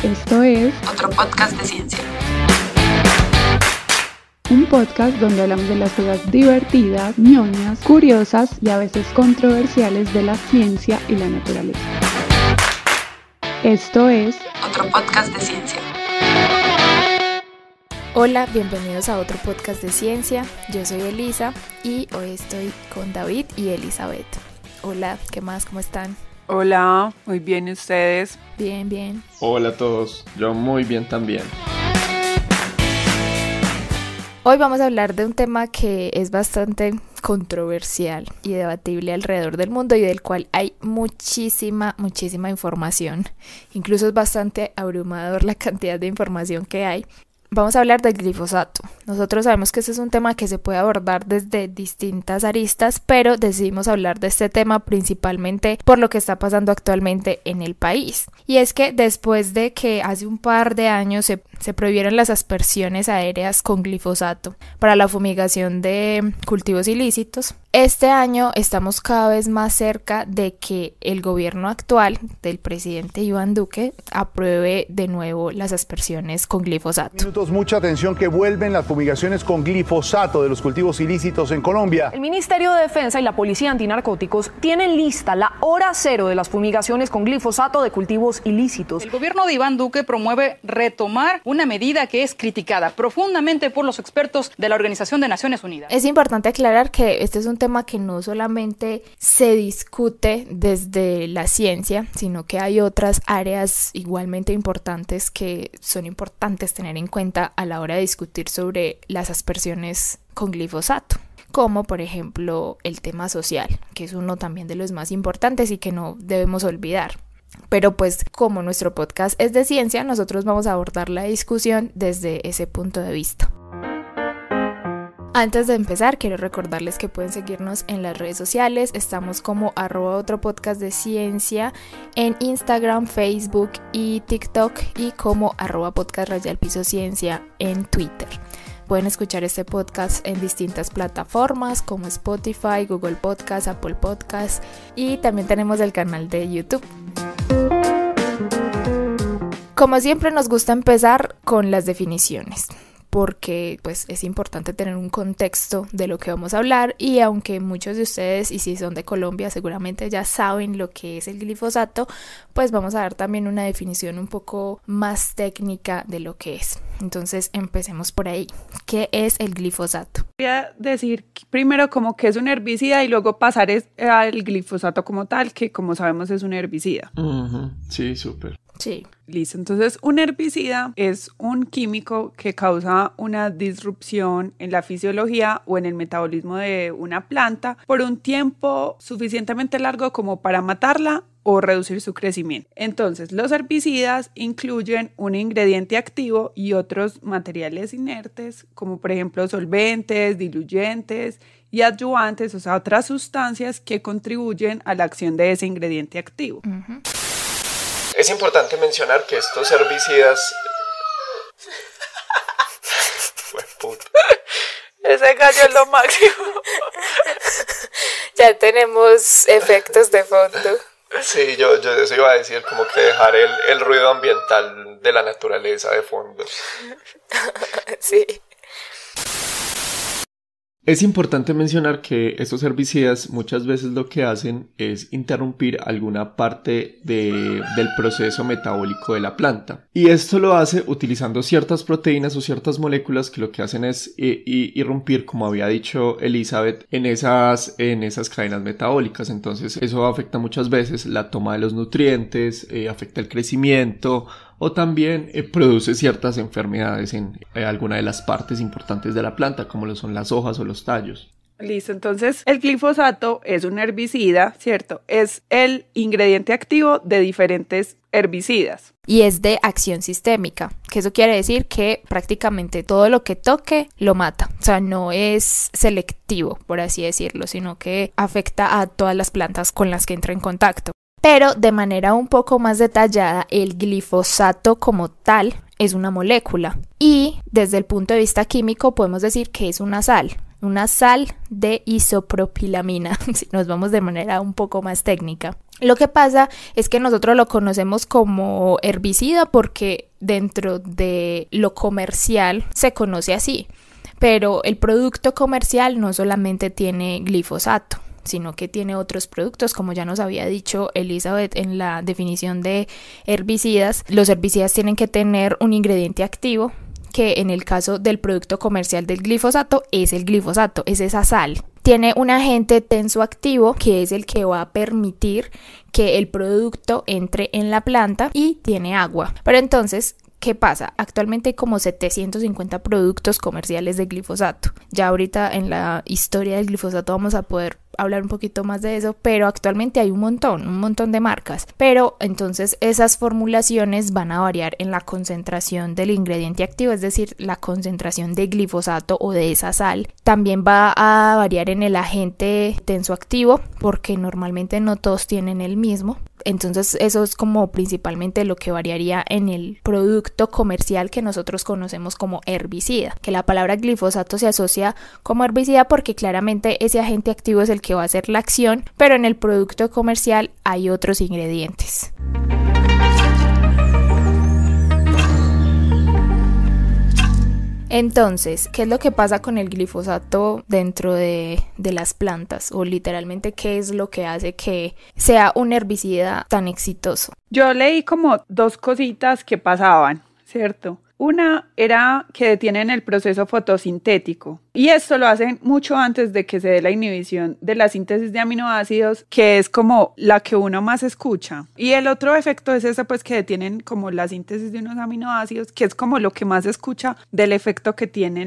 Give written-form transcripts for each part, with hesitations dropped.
Esto es otro podcast de ciencia. Un podcast donde hablamos de las cosas divertidas, ñoñas, curiosas y a veces controversiales de la ciencia y la naturaleza. Esto es otro podcast de ciencia. Hola, bienvenidos a otro podcast de ciencia. Yo soy Elisa y hoy estoy con David y Elizabeth. Hola, ¿qué más? ¿Cómo están? Hola, muy bien, ¿y ustedes? Bien, bien. Hola a todos, yo muy bien también. Hoy vamos a hablar de un tema que es bastante controversial y debatible alrededor del mundo y del cual hay muchísima información. Incluso es bastante abrumador la cantidad de información que hay. Vamos a hablar del glifosato. Nosotros sabemos que este es un tema que se puede abordar desde distintas aristas, pero decidimos hablar de este tema principalmente por lo que está pasando actualmente en el país. Y es que después de que hace un par de años se prohibieron las aspersiones aéreas con glifosato para la fumigación de cultivos ilícitos, este año estamos cada vez más cerca de que el gobierno actual del presidente Iván Duque apruebe de nuevo las aspersiones con glifosato. Mucha atención que vuelven las fumigaciones con glifosato de los cultivos ilícitos en Colombia. El Ministerio de Defensa y la Policía Antinarcóticos tienen lista la hora cero de las fumigaciones con glifosato de cultivos ilícitos. El gobierno de Iván Duque promueve retomar una medida que es criticada profundamente por los expertos de la Organización de Naciones Unidas. Es importante aclarar que este es un tema que no solamente se discute desde la ciencia, sino que hay otras áreas igualmente importantes que son importantes tener en cuenta a la hora de discutir sobre las aspersiones con glifosato, como por ejemplo el tema social, que es uno también de los más importantes y que no debemos olvidar. Pero pues como nuestro podcast es de ciencia, nosotros vamos a abordar la discusión desde ese punto de vista. Antes de empezar, quiero recordarles que pueden seguirnos en las redes sociales. Estamos como @otro podcast de ciencia en Instagram, Facebook y TikTok, y como @podcast_ciencia en Twitter. Pueden escuchar este podcast en distintas plataformas como Spotify, Google Podcast, Apple Podcast, y también tenemos el canal de YouTube. Como siempre, nos gusta empezar con las definiciones, porque pues es importante tener un contexto de lo que vamos a hablar, y aunque muchos de ustedes, y si son de Colombia, seguramente ya saben lo que es el glifosato, pues vamos a dar también una definición un poco más técnica de lo que es. Entonces empecemos por ahí. ¿Qué es el glifosato? Voy a decir primero como que es un herbicida y luego pasar al glifosato como tal, que como sabemos es un herbicida. Sí, súper. Sí. Listo, entonces un herbicida es un químico que causa una disrupción en la fisiología o en el metabolismo de una planta por un tiempo suficientemente largo como para matarla o reducir su crecimiento. Entonces, los herbicidas incluyen un ingrediente activo y otros materiales inertes, como por ejemplo solventes, diluyentes y adyuvantes, o sea, otras sustancias que contribuyen a la acción de ese ingrediente activo. Es importante mencionar que estos herbicidas... Ese gallo es lo máximo. Ya tenemos efectos de fondo. Sí, yo eso iba a decir, como que dejar el ruido ambiental de la naturaleza de fondo. Sí. Es importante mencionar que estos herbicidas muchas veces lo que hacen es interrumpir alguna parte del proceso metabólico de la planta. Y esto lo hace utilizando ciertas proteínas o ciertas moléculas que lo que hacen es irrumpir, como había dicho Elizabeth, en esas cadenas metabólicas. Entonces eso afecta muchas veces la toma de los nutrientes, afecta el crecimiento, o también produce ciertas enfermedades en alguna de las partes importantes de la planta, como lo son las hojas o los tallos. Listo, entonces el glifosato es un herbicida, ¿cierto? Es el ingrediente activo de diferentes herbicidas. Y es de acción sistémica, que eso quiere decir que prácticamente todo lo que toque lo mata. O sea, no es selectivo, por así decirlo, sino que afecta a todas las plantas con las que entra en contacto. Pero de manera un poco más detallada, el glifosato como tal es una molécula, y desde el punto de vista químico podemos decir que es una sal una sal de isopropilamina, si nos vamos de manera un poco más técnica. Lo que pasa es que nosotros lo conocemos como herbicida porque dentro de lo comercial se conoce así, pero el producto comercial no solamente tiene glifosato, sino que tiene otros productos, como ya nos había dicho Elizabeth en la definición de herbicidas. Los herbicidas tienen que tener un ingrediente activo, que en el caso del producto comercial del glifosato es el glifosato, es esa sal. Tiene un agente tensoactivo que es el que va a permitir que el producto entre en la planta y tiene agua. Pero entonces, ¿qué pasa? Actualmente hay como 750 productos comerciales de glifosato. Ya ahorita en la historia del glifosato vamos a poder hablar un poquito más de eso, pero actualmente hay un montón de marcas. Pero entonces esas formulaciones van a variar en la concentración del ingrediente activo, es decir, la concentración de glifosato o de esa sal. También va a variar en el agente tensoactivo, porque normalmente no todos tienen el mismo. Entonces eso es como principalmente lo que variaría en el producto comercial que nosotros conocemos como herbicida, que la palabra glifosato se asocia como herbicida porque claramente ese agente activo es el que va a hacer la acción, pero en el producto comercial hay otros ingredientes. Entonces, ¿qué es lo que pasa con el glifosato dentro de las plantas? O literalmente, ¿qué es lo que hace que sea un herbicida tan exitoso? Yo leí como dos cositas que pasaban, ¿cierto? Una era que detienen el proceso fotosintético y esto lo hacen mucho antes de que se dé la inhibición de la síntesis de aminoácidos, que es como la que uno más escucha. Y el otro efecto es ese, pues, que detienen como la síntesis de unos aminoácidos, que es como lo que más se escucha del efecto que tiene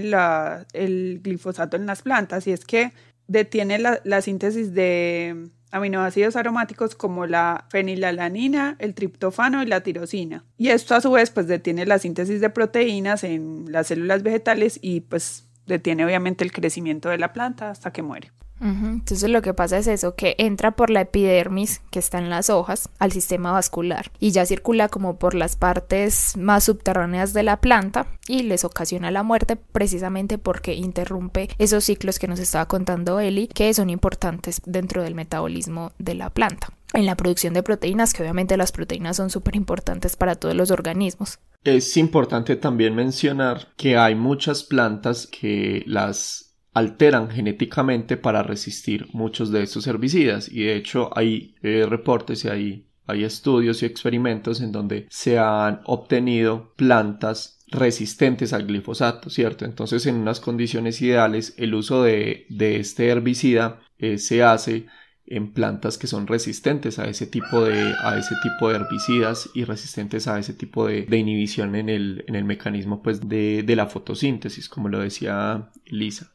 el glifosato en las plantas, y es que detiene la síntesis de aminoácidos aromáticos como la fenilalanina, el triptófano y la tirosina. Y esto a su vez pues detiene la síntesis de proteínas en las células vegetales y pues detiene obviamente el crecimiento de la planta hasta que muere. Entonces lo que pasa es eso, que entra por la epidermis que está en las hojas al sistema vascular y ya circula como por las partes más subterráneas de la planta y les ocasiona la muerte precisamente porque interrumpe esos ciclos que nos estaba contando Eli, que son importantes dentro del metabolismo de la planta, en la producción de proteínas, que obviamente las proteínas son súper importantes para todos los organismos. Es importante también mencionar que hay muchas plantas que las alteran genéticamente para resistir muchos de estos herbicidas, y de hecho hay reportes y hay estudios y experimentos en donde se han obtenido plantas resistentes al glifosato, ¿cierto? Entonces, en unas condiciones ideales, el uso de este herbicida se hace en plantas que son resistentes a ese tipo de herbicidas y resistentes a ese tipo de inhibición en el mecanismo pues de la fotosíntesis, como lo decía Lisa.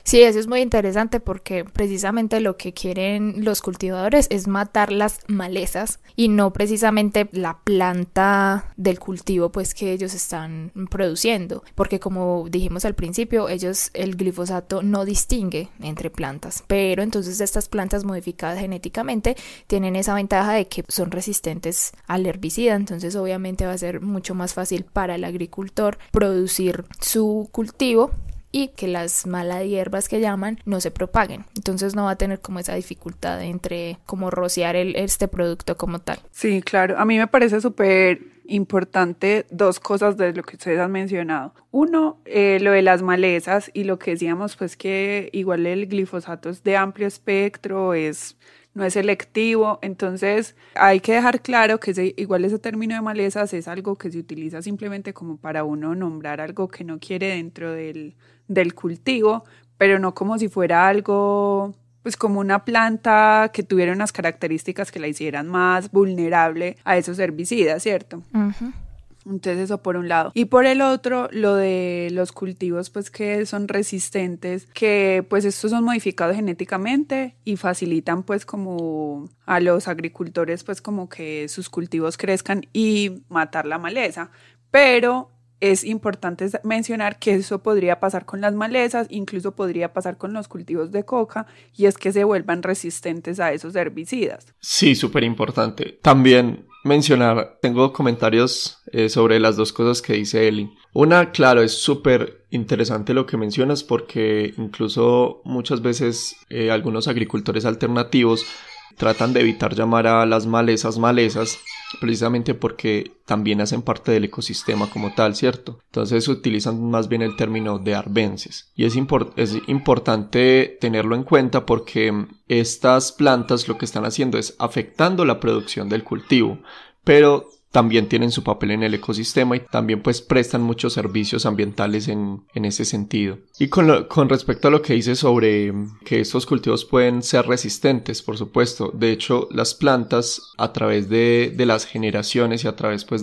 Sí, eso es muy interesante porque precisamente lo que quieren los cultivadores es matar las malezas y no precisamente la planta del cultivo pues que ellos están produciendo, porque como dijimos al principio, el glifosato no distingue entre plantas, pero entonces estas plantas modificadas genéticamente tienen esa ventaja de que son resistentes al herbicida, entonces obviamente va a ser mucho más fácil para el agricultor producir su cultivo y que las malas hierbas que llaman no se propaguen. Entonces no va a tener como esa dificultad entre como rociar este producto como tal. Sí, claro. A mí me parece súper importante dos cosas de lo que ustedes han mencionado. Uno, lo de las malezas y lo que decíamos, pues que igual el glifosato es de amplio espectro, no es selectivo, entonces hay que dejar claro que igual ese término de malezas es algo que se utiliza simplemente como para uno nombrar algo que no quiere dentro del cultivo, pero no como si fuera algo, pues como una planta que tuviera unas características que la hicieran más vulnerable a esos herbicidas, ¿cierto? Uh-huh. Entonces eso por un lado. Y por el otro, lo de los cultivos pues que son resistentes, que pues estos son modificados genéticamente y facilitan pues como a los agricultores pues como que sus cultivos crezcan y matar la maleza. Pero es importante mencionar que eso podría pasar con las malezas, incluso podría pasar con los cultivos de coca, y es que se vuelvan resistentes a esos herbicidas. Sí, súper importante. También mencionar, tengo comentarios sobre las dos cosas que dice Eli. Una, claro, es súper interesante lo que mencionas porque incluso muchas veces algunos agricultores alternativos tratan de evitar llamar a las malezas precisamente porque también hacen parte del ecosistema como tal, ¿cierto? Entonces utilizan más bien el término de arbences. Y es importante tenerlo en cuenta porque estas plantas lo que están haciendo es afectando la producción del cultivo, pero también tienen su papel en el ecosistema y también pues prestan muchos servicios ambientales en ese sentido. Y con respecto a lo que dice sobre que estos cultivos pueden ser resistentes, por supuesto, de hecho las plantas a través de las generaciones y a través pues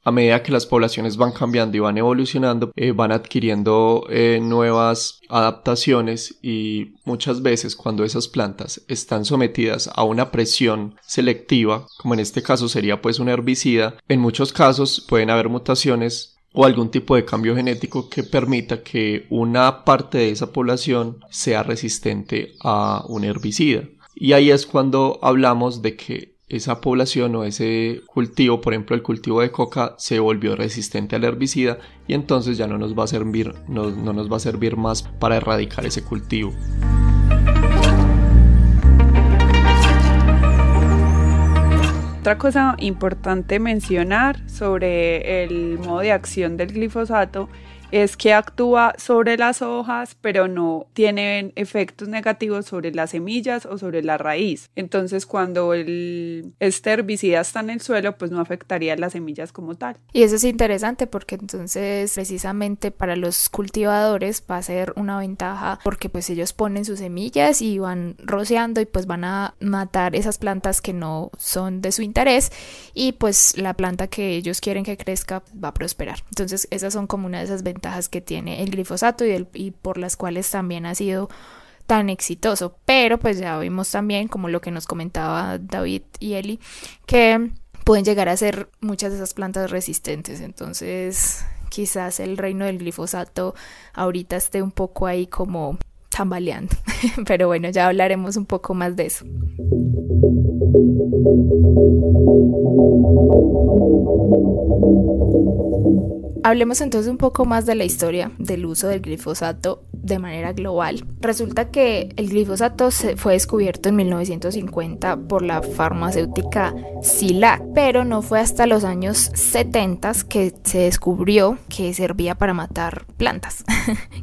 a medida que las poblaciones van cambiando y van evolucionando, van adquiriendo nuevas adaptaciones y muchas veces cuando esas plantas están sometidas a una presión selectiva, como en este caso sería pues un herbicida, en muchos casos pueden haber mutaciones o algún tipo de cambio genético que permita que una parte de esa población sea resistente a un herbicida. Y ahí es cuando hablamos de que esa población o ese cultivo, por ejemplo el cultivo de coca, se volvió resistente al herbicida y entonces ya no nos va a servir más para erradicar ese cultivo. Otra cosa importante mencionar sobre el modo de acción del glifosato es que actúa sobre las hojas, pero no tiene efectos negativos sobre las semillas o sobre la raíz. Entonces, cuando este herbicida está en el suelo, pues no afectaría a las semillas como tal. Y eso es interesante porque entonces precisamente para los cultivadores va a ser una ventaja porque pues ellos ponen sus semillas y van rociando y pues van a matar esas plantas que no son de su interés y pues la planta que ellos quieren que crezca va a prosperar. Entonces, esas son como una de esas ventajas que tiene el glifosato y por las cuales también ha sido tan exitoso, pero pues ya vimos también, como lo que nos comentaba David y Eli, que pueden llegar a ser muchas de esas plantas resistentes. Entonces quizás el reino del glifosato ahorita esté un poco ahí como tambaleando, pero bueno, ya hablaremos un poco más de eso. Hablemos entonces un poco más de la historia del uso del glifosato de manera global. Resulta que el glifosato fue descubierto en 1950 por la farmacéutica Cilac, pero no fue hasta los años 70 que se descubrió que servía para matar plantas,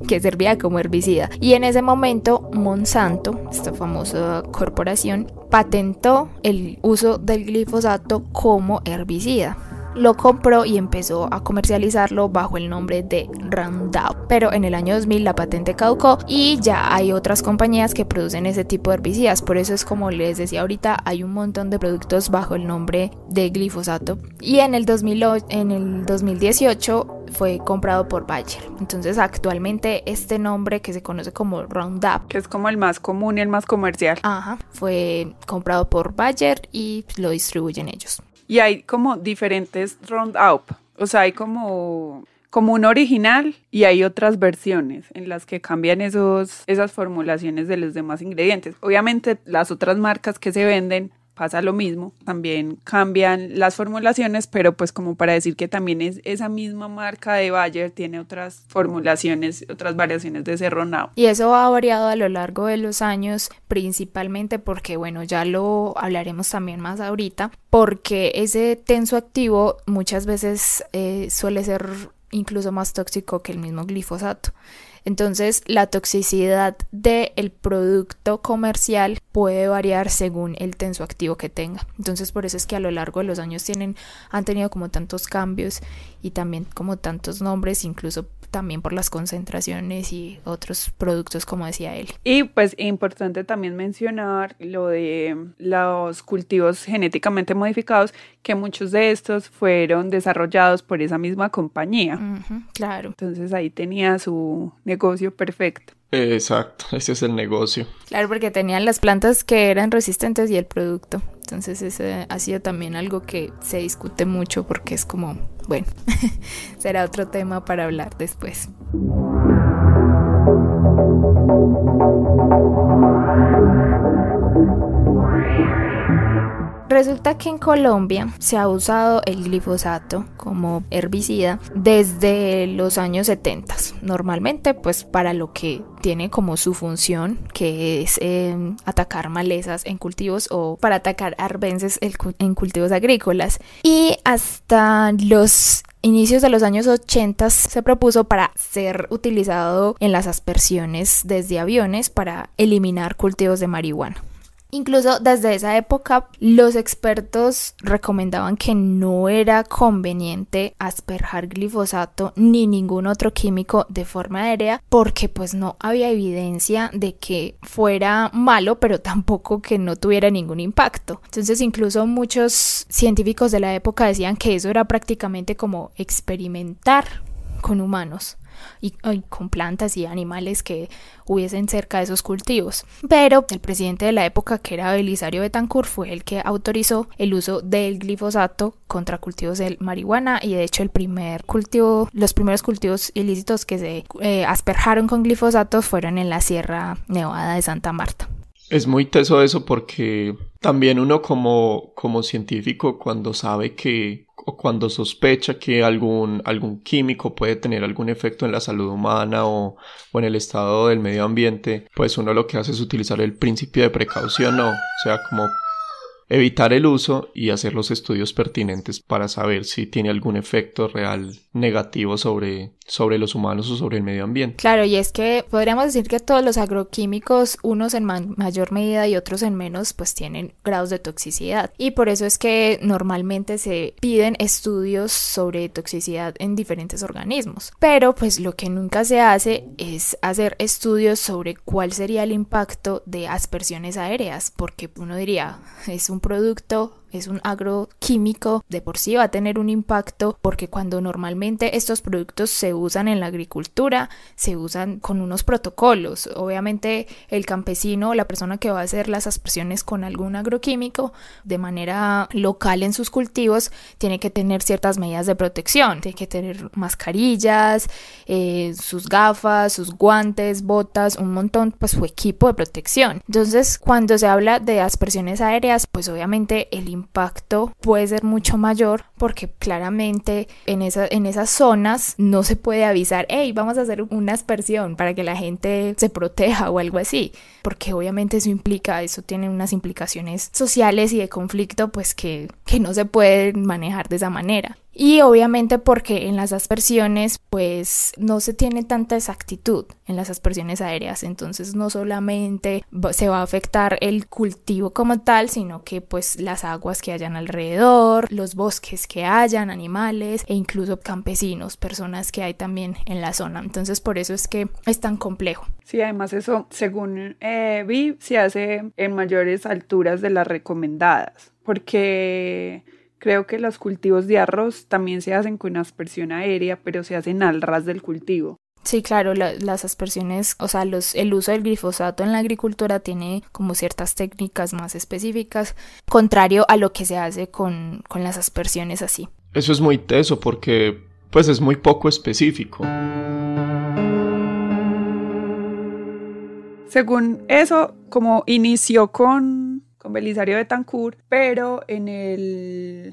que servía como herbicida. Y en ese momento Monsanto, esta famosa corporación, patentó el uso del glifosato como herbicida. Lo compró y empezó a comercializarlo bajo el nombre de Roundup, pero en el año 2000 la patente caducó y ya hay otras compañías que producen ese tipo de herbicidas. Por eso es como les decía ahorita, hay un montón de productos bajo el nombre de glifosato. Y en el 2018 fue comprado por Bayer. Entonces actualmente este nombre que se conoce como Roundup, que es como el más común y el más comercial, fue comprado por Bayer y lo distribuyen ellos. Y hay como diferentes Roundup, o sea, hay como un original y hay otras versiones en las que cambian esas formulaciones de los demás ingredientes. Obviamente las otras marcas que se venden pasa lo mismo, también cambian las formulaciones, pero pues como para decir que también es esa misma marca de Bayer tiene otras formulaciones, otras variaciones de ese Roundup. Y eso ha variado a lo largo de los años, principalmente porque, bueno, ya lo hablaremos también más ahorita, porque ese tensoactivo muchas veces suele ser incluso más tóxico que el mismo glifosato. Entonces, la toxicidad del producto comercial puede variar según el tensoactivo que tenga. Entonces, por eso es que a lo largo de los años han tenido como tantos cambios y también como tantos nombres, incluso también por las concentraciones y otros productos, como decía él. Y pues importante también mencionar lo de los cultivos genéticamente modificados, que muchos de estos fueron desarrollados por esa misma compañía. Claro. Entonces ahí tenía su negocio perfecto. Exacto, ese es el negocio. Claro, porque tenían las plantas que eran resistentes y el producto. Entonces ese ha sido también algo que se discute mucho porque es como, bueno, será otro tema para hablar después. Resulta que en Colombia se ha usado el glifosato como herbicida desde los años 70. Normalmente pues para lo que tiene como su función, que es atacar malezas en cultivos o para atacar arbences en cultivos agrícolas. Y hasta los inicios de los años 80 se propuso para ser utilizado en las aspersiones desde aviones para eliminar cultivos de marihuana. Incluso desde esa época los expertos recomendaban que no era conveniente asperjar glifosato ni ningún otro químico de forma aérea porque pues no había evidencia de que fuera malo, pero tampoco que no tuviera ningún impacto. Entonces incluso muchos científicos de la época decían que eso era prácticamente como experimentar con humanos y con plantas y animales que hubiesen cerca de esos cultivos. Pero el presidente de la época, que era Belisario Betancur, fue el que autorizó el uso del glifosato contra cultivos de marihuana y de hecho los primeros cultivos ilícitos que se asperjaron con glifosato fueron en la Sierra Nevada de Santa Marta. Es muy teso eso porque también uno como científico cuando sabe que o cuando sospecha que algún químico puede tener algún efecto en la salud humana o en el estado del medio ambiente, pues uno lo que hace es utilizar el principio de precaución, ¿no? O sea, como evitar el uso y hacer los estudios pertinentes para saber si tiene algún efecto real negativo sobre los humanos o sobre el medio ambiente. Claro, y es que podríamos decir que todos los agroquímicos, unos en mayor medida y otros en menos, pues tienen grados de toxicidad. Y por eso es que normalmente se piden estudios sobre toxicidad en diferentes organismos. Pero pues lo que nunca se hace es hacer estudios sobre cuál sería el impacto de aspersiones aéreas, porque uno diría, es un producto, es un agroquímico, de por sí va a tener un impacto porque cuando normalmente estos productos se usan en la agricultura, se usan con unos protocolos. Obviamente el campesino o la persona que va a hacer las aspersiones con algún agroquímico de manera local en sus cultivos tiene que tener ciertas medidas de protección, tiene que tener mascarillas, sus gafas, sus guantes, botas, un montón, pues su equipo de protección. Entonces cuando se habla de aspersiones aéreas, pues obviamente el impacto puede ser mucho mayor porque claramente en esas zonas no se puede avisar, hey, vamos a hacer una aspersión para que la gente se proteja o algo así, porque obviamente eso tiene unas implicaciones sociales y de conflicto pues que no se pueden manejar de esa manera. Y obviamente porque en las aspersiones pues no se tiene tanta exactitud en las aspersiones aéreas, entonces no solamente se va a afectar el cultivo como tal, sino que pues las aguas que hayan alrededor, los bosques que hayan, animales e incluso campesinos, personas que hay también en la zona. Entonces por eso es que es tan complejo. Sí, además eso, según vi, se hace en mayores alturas de las recomendadas, porque creo que los cultivos de arroz también se hacen con aspersión aérea, pero se hacen al ras del cultivo. Sí, claro, las aspersiones, o sea, el uso del glifosato en la agricultura tiene como ciertas técnicas más específicas, contrario a lo que se hace con las aspersiones así. Eso es muy teso porque pues es muy poco específico. Según eso, como inició con Belisario Betancur, pero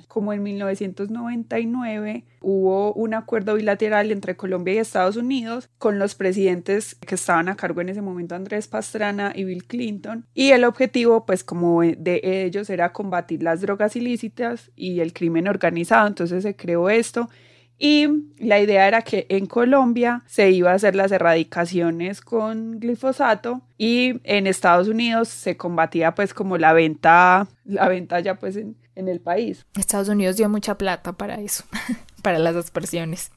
como en 1999 hubo un acuerdo bilateral entre Colombia y Estados Unidos con los presidentes que estaban a cargo en ese momento, Andrés Pastrana y Bill Clinton, y el objetivo pues como de ellos era combatir las drogas ilícitas y el crimen organizado. Entonces se creó esto. Y la idea era que en Colombia se iba a hacer las erradicaciones con glifosato y en Estados Unidos se combatía pues como la venta ya pues en el país. Estados Unidos dio mucha plata para eso, para las aspersiones.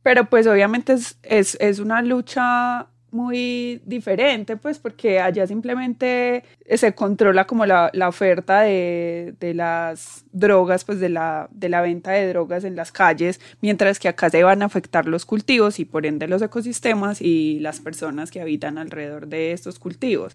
Pero pues obviamente es una lucha muy diferente, pues porque allá simplemente se controla como la oferta de las drogas, pues de la venta de drogas en las calles, mientras que acá se van a afectar los cultivos y por ende los ecosistemas y las personas que habitan alrededor de estos cultivos.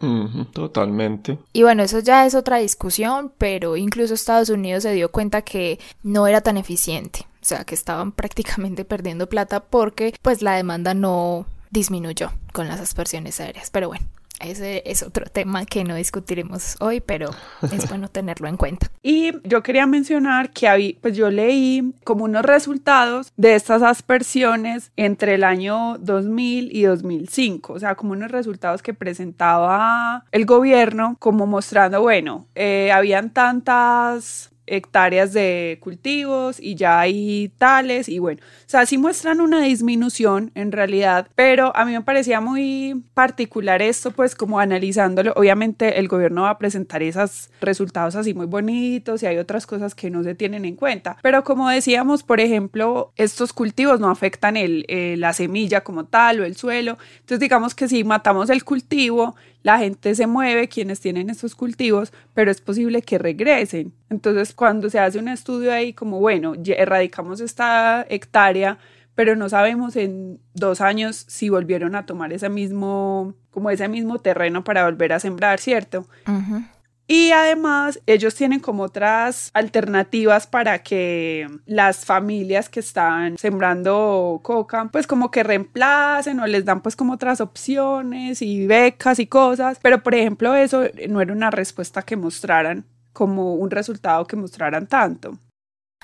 Totalmente. Y bueno, eso ya es otra discusión, pero incluso Estados Unidos se dio cuenta que no era tan eficiente, o sea, que estaban prácticamente perdiendo plata porque pues la demanda no disminuyó con las aspersiones aéreas. Pero bueno, Ese es otro tema que no discutiremos hoy, pero es bueno tenerlo en cuenta. Y yo quería mencionar que pues yo leí como unos resultados de estas aspersiones entre el año 2000 y 2005, o sea, como unos resultados que presentaba el gobierno como mostrando, bueno, habían tantas hectáreas de cultivos y ya hay tales y bueno, o sea, sí muestran una disminución en realidad, pero a mí me parecía muy particular esto, pues como analizándolo, obviamente el gobierno va a presentar esos resultados así muy bonitos y hay otras cosas que no se tienen en cuenta, pero como decíamos, por ejemplo, estos cultivos no afectan la semilla como tal o el suelo, entonces digamos que si matamos el cultivo, la gente se mueve, quienes tienen estos cultivos, pero es posible que regresen. Entonces, cuando se hace un estudio ahí como, bueno, erradicamos esta hectárea, pero no sabemos en 2 años si volvieron a tomar ese mismo terreno para volver a sembrar, ¿cierto? Uh-huh. Y además ellos tienen como otras alternativas para que las familias que están sembrando coca pues como que reemplacen o les dan pues como otras opciones y becas y cosas, pero por ejemplo eso no era una respuesta que mostraran como un resultado que mostraran tanto.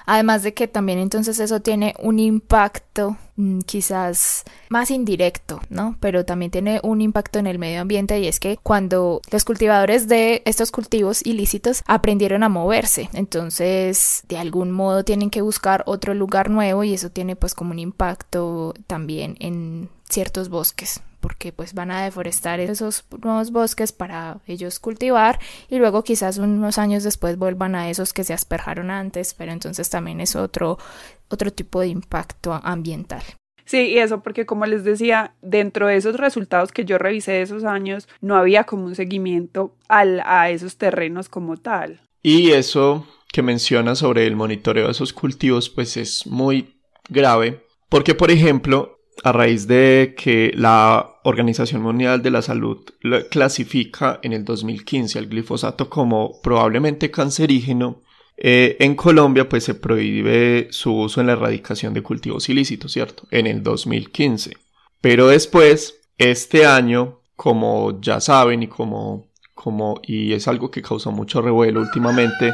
Además de que también entonces eso tiene un impacto quizás más indirecto, ¿no? Pero también tiene un impacto en el medio ambiente y es que cuando los cultivadores de estos cultivos ilícitos aprendieron a moverse, entonces de algún modo tienen que buscar otro lugar nuevo y eso tiene pues como un impacto también en ciertos bosques, porque pues van a deforestar esos nuevos bosques para ellos cultivar y luego quizás unos años después vuelvan a esos que se asperjaron antes, pero entonces también es otro tipo de impacto ambiental. Sí, y eso porque como les decía, dentro de esos resultados que yo revisé de esos años, no había como un seguimiento a esos terrenos como tal. Y eso que menciona sobre el monitoreo de esos cultivos, pues es muy grave, porque por ejemplo, a raíz de que la Organización Mundial de la Salud clasifica en el 2015 al glifosato como probablemente cancerígeno, en Colombia pues se prohíbe su uso en la erradicación de cultivos ilícitos, ¿cierto? En el 2015. Pero después, este año, como ya saben y es algo que causó mucho revuelo últimamente,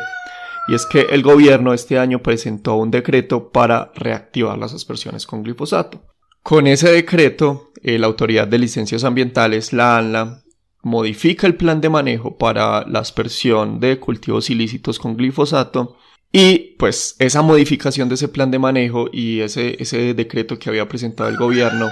y es que el gobierno este año presentó un decreto para reactivar las aspersiones con glifosato. Con ese decreto, la Autoridad de Licencias Ambientales, la ANLA, modifica el plan de manejo para la aspersión de cultivos ilícitos con glifosato y pues esa modificación de ese plan de manejo y ese decreto que había presentado el gobierno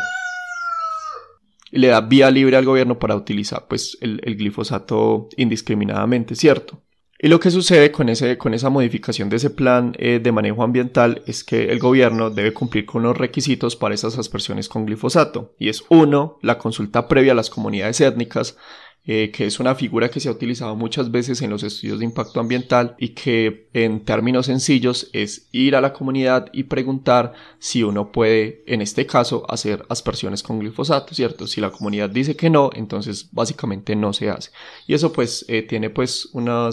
le da vía libre al gobierno para utilizar pues el glifosato indiscriminadamente, ¿cierto? Y lo que sucede con esa modificación de ese plan de manejo ambiental es que el gobierno debe cumplir con unos requisitos para esas aspersiones con glifosato. Y es 1, la consulta previa a las comunidades étnicas, que es una figura que se ha utilizado muchas veces en los estudios de impacto ambiental y que en términos sencillos es ir a la comunidad y preguntar si uno puede, en este caso, hacer aspersiones con glifosato, ¿cierto? Si la comunidad dice que no, entonces básicamente no se hace. Y eso pues tiene pues una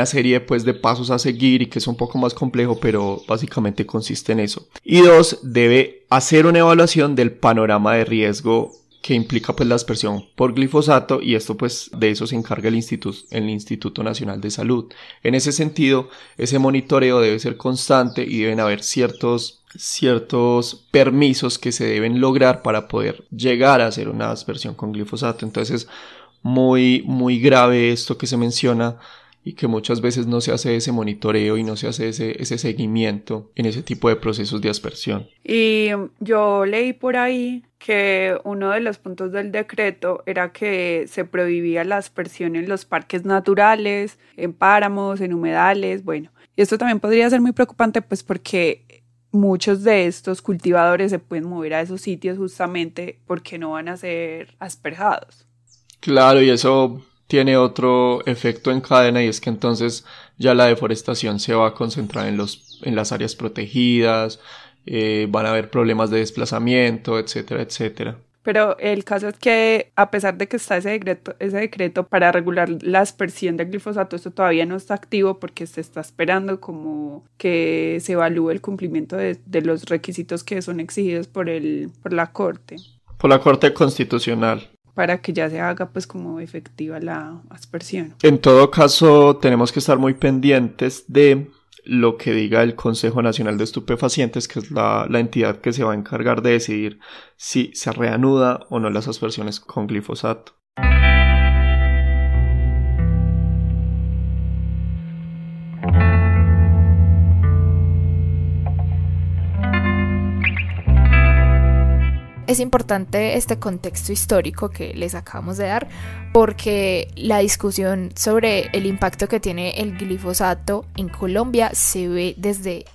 serie pues de pasos a seguir y que es un poco más complejo, pero básicamente consiste en eso. Y 2, debe hacer una evaluación del panorama de riesgo que implica pues la aspersión por glifosato y esto pues de eso se encarga el Instituto Nacional de Salud. En ese sentido, ese monitoreo debe ser constante y deben haber ciertos permisos que se deben lograr para poder llegar a hacer una aspersión con glifosato. Entonces muy, muy grave esto que se menciona y que muchas veces no se hace ese monitoreo y no se hace ese seguimiento en ese tipo de procesos de aspersión. Y yo leí por ahí que uno de los puntos del decreto era que se prohibía la aspersión en los parques naturales, en páramos, en humedales, bueno. Y esto también podría ser muy preocupante pues porque muchos de estos cultivadores se pueden mover a esos sitios justamente porque no van a ser asperjados. Claro, y eso tiene otro efecto en cadena y es que entonces ya la deforestación se va a concentrar en las áreas protegidas, van a haber problemas de desplazamiento, etcétera, etcétera. Pero el caso es que a pesar de que está ese decreto para regular la aspersión de glifosato, esto todavía no está activo porque se está esperando como que se evalúe el cumplimiento de los requisitos que son exigidos por la Corte. Por la Corte Constitucional. para que ya se haga pues como efectiva la aspersión. En todo caso, tenemos que estar muy pendientes de lo que diga el Consejo Nacional de Estupefacientes, que es la entidad que se va a encargar de decidir si se reanuda o no las aspersiones con glifosato. Es importante este contexto histórico que les acabamos de dar porque la discusión sobre el impacto que tiene el glifosato en Colombia se ve desde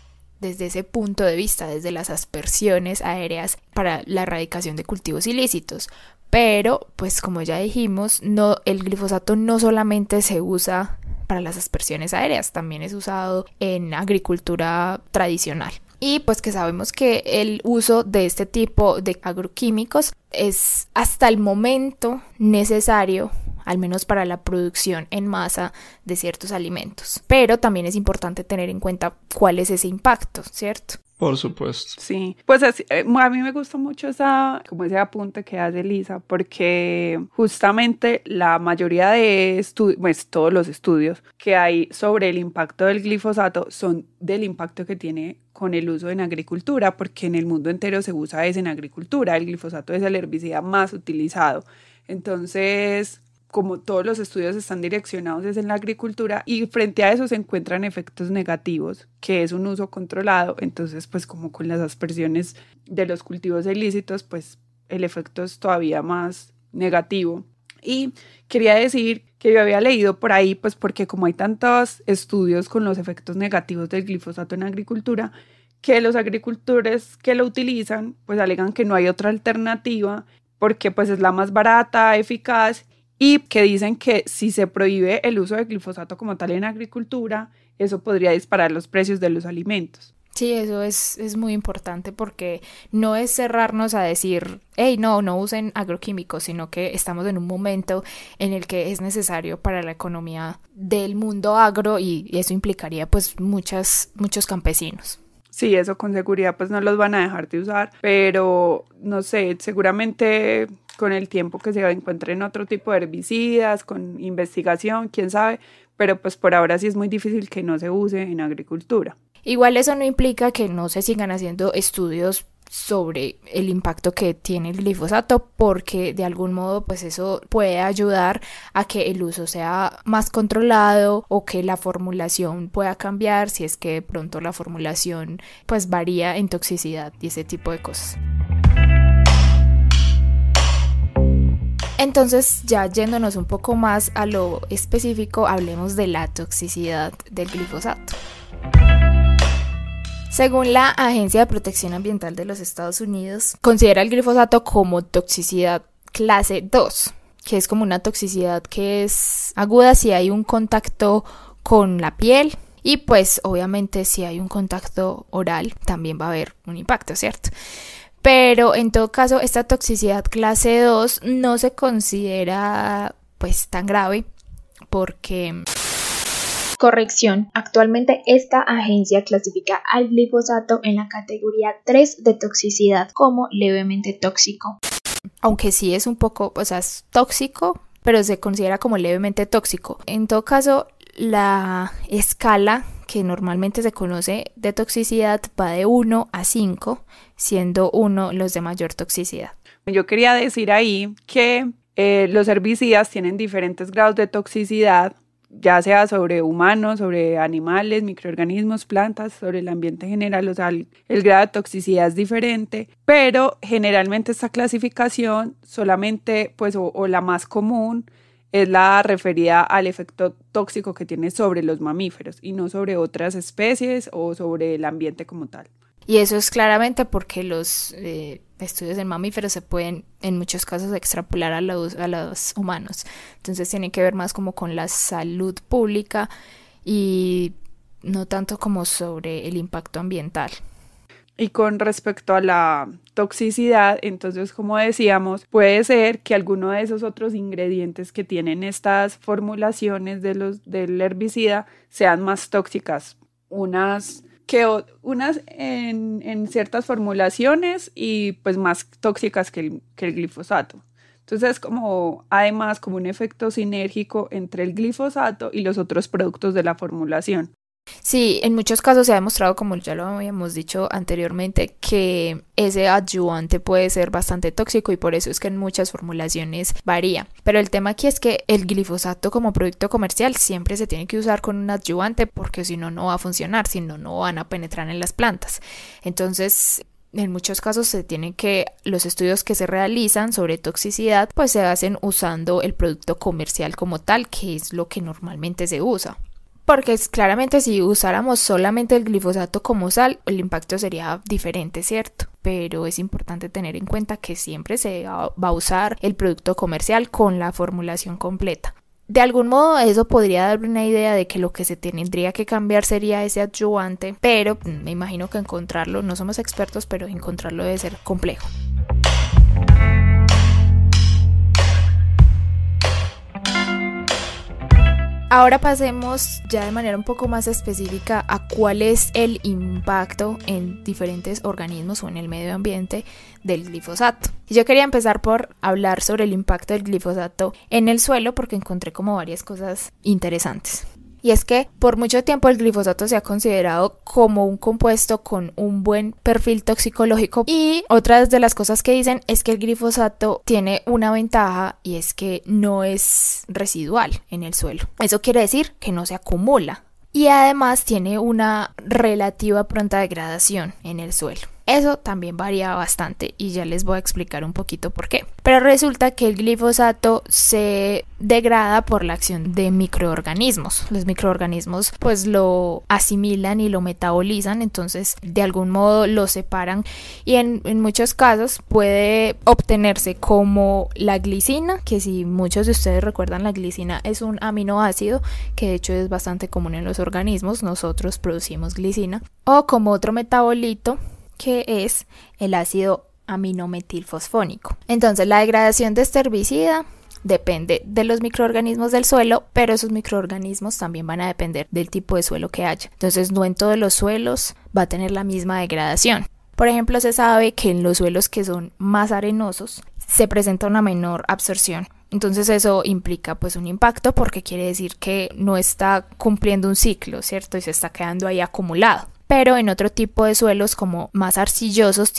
ese punto de vista, desde las aspersiones aéreas para la erradicación de cultivos ilícitos. Pero, pues como ya dijimos, el glifosato no solamente se usa para las aspersiones aéreas, también es usado en agricultura tradicional. Y pues que sabemos que el uso de este tipo de agroquímicos es hasta el momento necesario, al menos para la producción en masa de ciertos alimentos. Pero también es importante tener en cuenta cuál es ese impacto, ¿cierto? Por supuesto. Sí, pues a mí me gusta mucho ese apunte que hace Lisa, porque justamente la mayoría de pues todos los estudios que hay sobre el impacto del glifosato son del impacto que tiene con el uso en agricultura, porque en el mundo entero se usa en agricultura. El glifosato es el herbicida más utilizado. Entonces, como todos los estudios están direccionados en la agricultura y frente a eso se encuentran efectos negativos, que es un uso controlado, entonces pues como con las aspersiones de los cultivos ilícitos, pues el efecto es todavía más negativo. Y quería decir que yo había leído por ahí, pues porque como hay tantos estudios con los efectos negativos del glifosato en agricultura, que los agricultores que lo utilizan pues alegan que no hay otra alternativa porque pues es la más barata, eficaz, y que dicen que si se prohíbe el uso de glifosato como tal en agricultura, eso podría disparar los precios de los alimentos. Sí, eso es muy importante porque no es cerrarnos a decir, hey, no usen agroquímicos, sino que estamos en un momento en el que es necesario para la economía del mundo agro y eso implicaría pues muchos campesinos. Sí, eso con seguridad pues no los van a dejar de usar, pero no sé, seguramente con el tiempo que se encuentren otro tipo de herbicidas, con investigación, quién sabe, pero pues por ahora sí es muy difícil que no se use en agricultura. Igual eso no implica que no se sigan haciendo estudios sobre el impacto que tiene el glifosato, porque de algún modo pues eso puede ayudar a que el uso sea más controlado o que la formulación pueda cambiar si es que de pronto la formulación pues varía en toxicidad y ese tipo de cosas. Entonces, ya yéndonos un poco más a lo específico, hablemos de la toxicidad del glifosato. Según la Agencia de Protección Ambiental de los Estados Unidos, considera el glifosato como toxicidad clase 2, que es como una toxicidad que es aguda si hay un contacto con la piel y pues obviamente si hay un contacto oral también va a haber un impacto, ¿cierto? Pero en todo caso esta toxicidad clase 2 no se considera pues tan grave porque... Corrección, actualmente esta agencia clasifica al glifosato en la categoría 3 de toxicidad como levemente tóxico. Aunque sí es un poco, o sea, es tóxico, pero se considera como levemente tóxico. En todo caso, la escala que normalmente se conoce de toxicidad va de 1 a 5, siendo 1 los de mayor toxicidad. Yo quería decir ahí que los herbicidas tienen diferentes grados de toxicidad, ya sea sobre humanos, sobre animales, microorganismos, plantas, sobre el ambiente en general, o sea, el grado de toxicidad es diferente, pero generalmente esta clasificación solamente, pues, o la más común, es la referida al efecto tóxico que tiene sobre los mamíferos y no sobre otras especies o sobre el ambiente como tal. Y eso es claramente porque los estudios en mamíferos se pueden en muchos casos extrapolar a los humanos. Entonces tiene que ver más como con la salud pública y no tanto como sobre el impacto ambiental. Y con respecto a la toxicidad, entonces como decíamos, puede ser que alguno de esos otros ingredientes que tienen estas formulaciones del herbicida sean más tóxicas, unas en ciertas formulaciones y pues más tóxicas que el glifosato. Entonces es como, además, como un efecto sinérgico entre el glifosato y los otros productos de la formulación. Sí, en muchos casos se ha demostrado, como ya lo habíamos dicho anteriormente, que ese adyuvante puede ser bastante tóxico y por eso es que en muchas formulaciones varía. Pero el tema aquí es que el glifosato como producto comercial siempre se tiene que usar con un adyuvante porque si no, no va a funcionar, si no, no van a penetrar en las plantas. Entonces, en muchos casos los estudios que se realizan sobre toxicidad pues se hacen usando el producto comercial como tal, que es lo que normalmente se usa. Porque claramente si usáramos solamente el glifosato como sal, el impacto sería diferente, ¿cierto? Pero es importante tener en cuenta que siempre se va a usar el producto comercial con la formulación completa. De algún modo eso podría dar una idea de que lo que se tendría que cambiar sería ese adyuvante, pero me imagino que encontrarlo, no somos expertos, pero encontrarlo debe ser complejo. Ahora pasemos ya de manera un poco más específica a cuál es el impacto en diferentes organismos o en el medio ambiente del glifosato. Yo quería empezar por hablar sobre el impacto del glifosato en el suelo porque encontré como varias cosas interesantes. Y es que por mucho tiempo el glifosato se ha considerado como un compuesto con un buen perfil toxicológico y otras de las cosas que dicen es que el glifosato tiene una ventaja y es que no es residual en el suelo. Eso quiere decir que no se acumula y además tiene una relativa pronta degradación en el suelo. Eso también varía bastante y ya les voy a explicar un poquito por qué. Pero resulta que el glifosato se degrada por la acción de microorganismos. Los microorganismos pues lo asimilan y lo metabolizan, entonces de algún modo lo separan y en muchos casos puede obtenerse como la glicina, que si muchos de ustedes recuerdan, la glicina es un aminoácido que de hecho es bastante común en los organismos, nosotros producimos glicina, o como otro metabolito que es el ácido aminometilfosfónico. Entonces la degradación de este herbicida depende de los microorganismos del suelo, pero esos microorganismos también van a depender del tipo de suelo que haya. Entonces no en todos los suelos va a tener la misma degradación. Por ejemplo, se sabe que en los suelos que son más arenosos se presenta una menor absorción. Entonces eso implica pues un impacto porque quiere decir que no está cumpliendo un ciclo, ¿cierto? Y se está quedando ahí acumulado. Pero en otro tipo de suelos como más arcillosos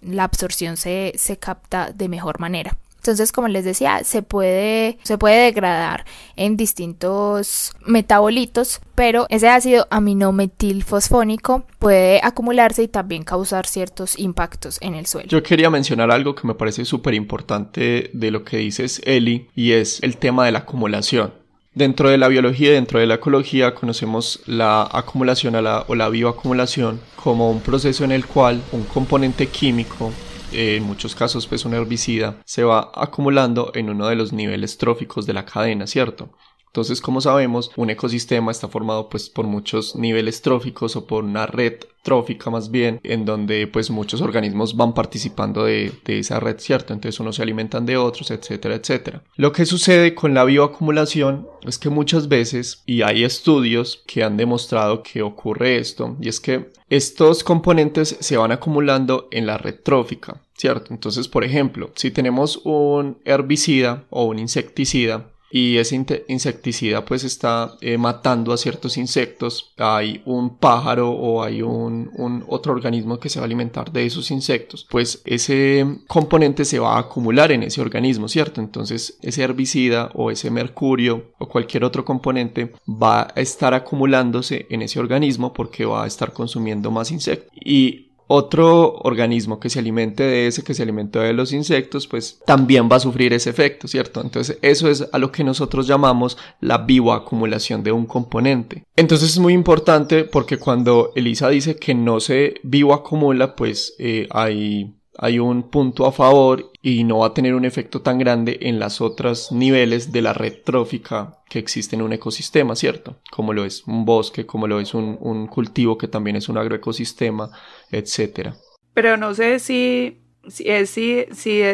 la absorción se capta de mejor manera. Entonces, como les decía, se puede degradar en distintos metabolitos, pero ese ácido aminometilfosfónico puede acumularse y también causar ciertos impactos en el suelo. Yo quería mencionar algo que me parece súper importante de lo que dices, Eli, y es el tema de la acumulación. Dentro de la biología y dentro de la ecología conocemos la acumulación o la bioacumulación como un proceso en el cual un componente químico, en muchos casos pues un herbicida, se va acumulando en uno de los niveles tróficos de la cadena, ¿cierto? Entonces, como sabemos, un ecosistema está formado pues por muchos niveles tróficos o por una red trófica más bien, en donde pues muchos organismos van participando de esa red, ¿cierto? Entonces unos se alimentan de otros, etcétera, etcétera. Lo que sucede con la bioacumulación es que muchas veces, y hay estudios que han demostrado que ocurre esto, y es que estos componentes se van acumulando en la red trófica, ¿cierto? Entonces, por ejemplo, si tenemos un herbicida o un insecticida, y ese insecticida pues está matando a ciertos insectos, hay un pájaro o hay un otro organismo que se va a alimentar de esos insectos, pues ese componente se va a acumular en ese organismo, ¿cierto? Entonces ese herbicida o ese mercurio o cualquier otro componente va a estar acumulándose en ese organismo porque va a estar consumiendo más insectos. Y otro organismo que se alimente de ese, que se alimente de los insectos, pues también va a sufrir ese efecto, ¿cierto? Entonces eso es a lo que nosotros llamamos la bioacumulación de un componente. Entonces es muy importante porque cuando Elisa dice que no se bioacumula, pues hay un punto a favor y no va a tener un efecto tan grande en los otros niveles de la red trófica que existe en un ecosistema, ¿cierto? Como lo es un bosque, como lo es un cultivo que también es un agroecosistema, etcétera. Pero no sé si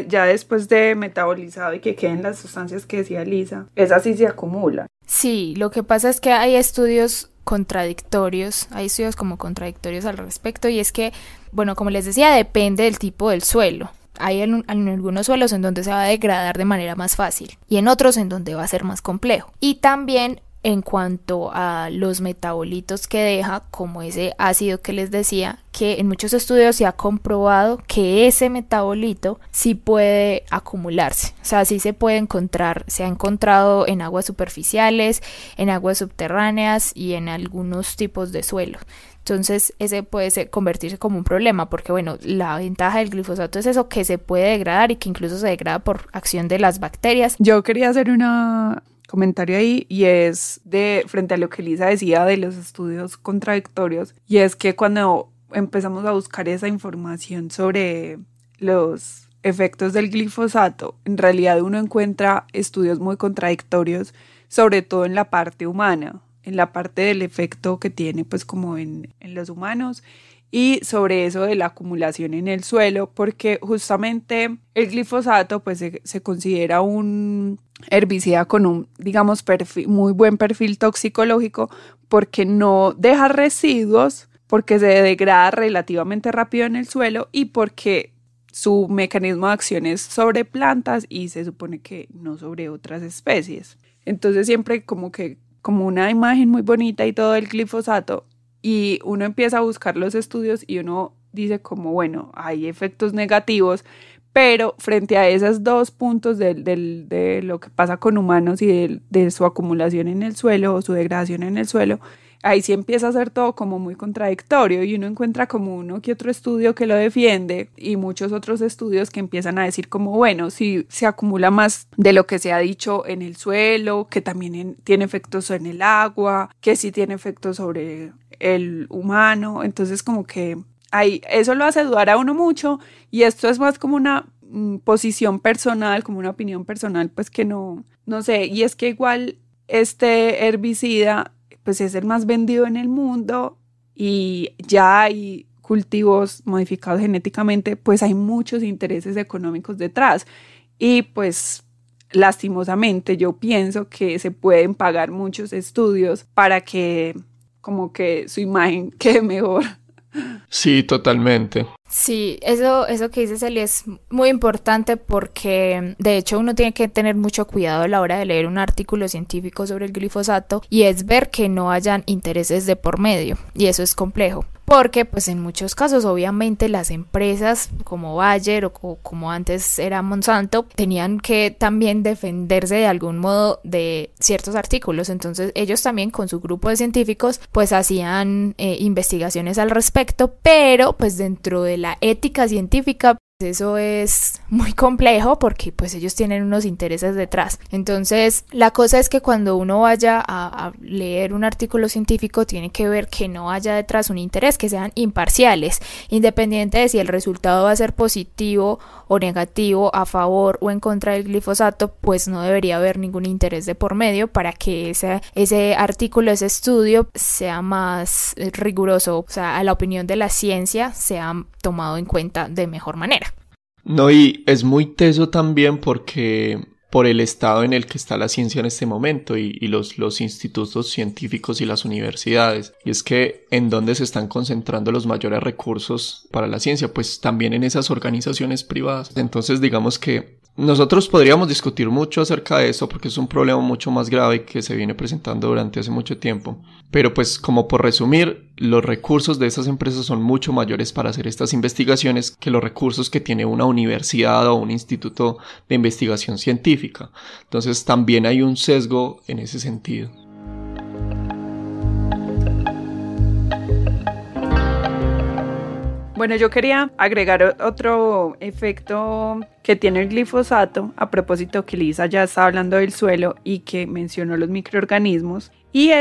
ya después de metabolizado y que queden las sustancias que decía Lisa, esa sí se acumula. Sí, lo que pasa es que hay estudios contradictorios, hay estudios como contradictorios al respecto y es que, bueno, como les decía, depende del tipo del suelo. Hay en algunos suelos en donde se va a degradar de manera más fácil y en otros en donde va a ser más complejo. Y también en cuanto a los metabolitos que deja, como ese ácido que les decía, que en muchos estudios se ha comprobado que ese metabolito sí puede acumularse, o sea, sí se puede encontrar, se ha encontrado en aguas superficiales, en aguas subterráneas y en algunos tipos de suelo. Entonces ese puede convertirse como un problema porque, bueno, la ventaja del glifosato es eso, que se puede degradar y que incluso se degrada por acción de las bacterias. Yo quería hacer una comentario ahí y es de frente a lo que Lisa decía de los estudios contradictorios, y es que cuando empezamos a buscar esa información sobre los efectos del glifosato, en realidad uno encuentra estudios muy contradictorios, sobre todo en la parte humana, en la parte del efecto que tiene pues como en los humanos, y sobre eso de la acumulación en el suelo, porque justamente el glifosato pues se considera un herbicida con un, digamos, muy buen perfil toxicológico, porque no deja residuos, porque se degrada relativamente rápido en el suelo y porque su mecanismo de acción es sobre plantas y se supone que no sobre otras especies. Entonces siempre como una imagen muy bonita y todo el glifosato, y uno empieza a buscar los estudios y uno dice como, bueno, hay efectos negativos, pero frente a esos dos puntos de lo que pasa con humanos y de su acumulación en el suelo o su degradación en el suelo, ahí sí empieza a ser todo como muy contradictorio y uno encuentra como uno que otro estudio que lo defiende y muchos otros estudios que empiezan a decir como, bueno, si se acumula más de lo que se ha dicho en el suelo, que también tiene efectos en el agua, que sí tiene efectos sobre el humano. Entonces como que eso lo hace dudar a uno mucho, y esto es más como una posición personal, como una opinión personal, pues que no sé, y es que igual este herbicida pues es el más vendido en el mundo y ya hay cultivos modificados genéticamente, pues hay muchos intereses económicos detrás y pues lastimosamente yo pienso que se pueden pagar muchos estudios para que como que su imagen quede mejor. Sí, totalmente. Sí, eso que dices, Eli, es muy importante porque de hecho uno tiene que tener mucho cuidado a la hora de leer un artículo científico sobre el glifosato, y es ver que no hayan intereses de por medio, y eso es complejo. Porque pues en muchos casos obviamente las empresas como Bayer o como antes era Monsanto tenían que también defenderse de algún modo de ciertos artículos, entonces ellos también con su grupo de científicos pues hacían investigaciones al respecto, pero pues dentro de la ética científica eso es muy complejo porque pues ellos tienen unos intereses detrás. Entonces la cosa es que cuando uno vaya a leer un artículo científico tiene que ver que no haya detrás un interés, que sean imparciales, independiente de si el resultado va a ser positivo o negativo, a favor o en contra del glifosato, pues no debería haber ningún interés de por medio para que ese artículo, ese estudio sea más riguroso, o sea, a la opinión de la ciencia sea tomado en cuenta de mejor manera. No, y es muy teso también porque por el estado en el que está la ciencia en este momento y los institutos científicos y las universidades. Y es que en donde se están concentrando los mayores recursos para la ciencia, pues también en esas organizaciones privadas. Entonces digamos que nosotros podríamos discutir mucho acerca de eso porque es un problema mucho más grave que se viene presentando durante hace mucho tiempo. Pero pues como por resumir, los recursos de esas empresas son mucho mayores para hacer estas investigaciones que los recursos que tiene una universidad o un instituto de investigación científica. Entonces también hay un sesgo en ese sentido. Bueno, yo quería agregar otro efecto que tiene el glifosato, a propósito que Lisa ya está hablando del suelo y que mencionó los microorganismos. Y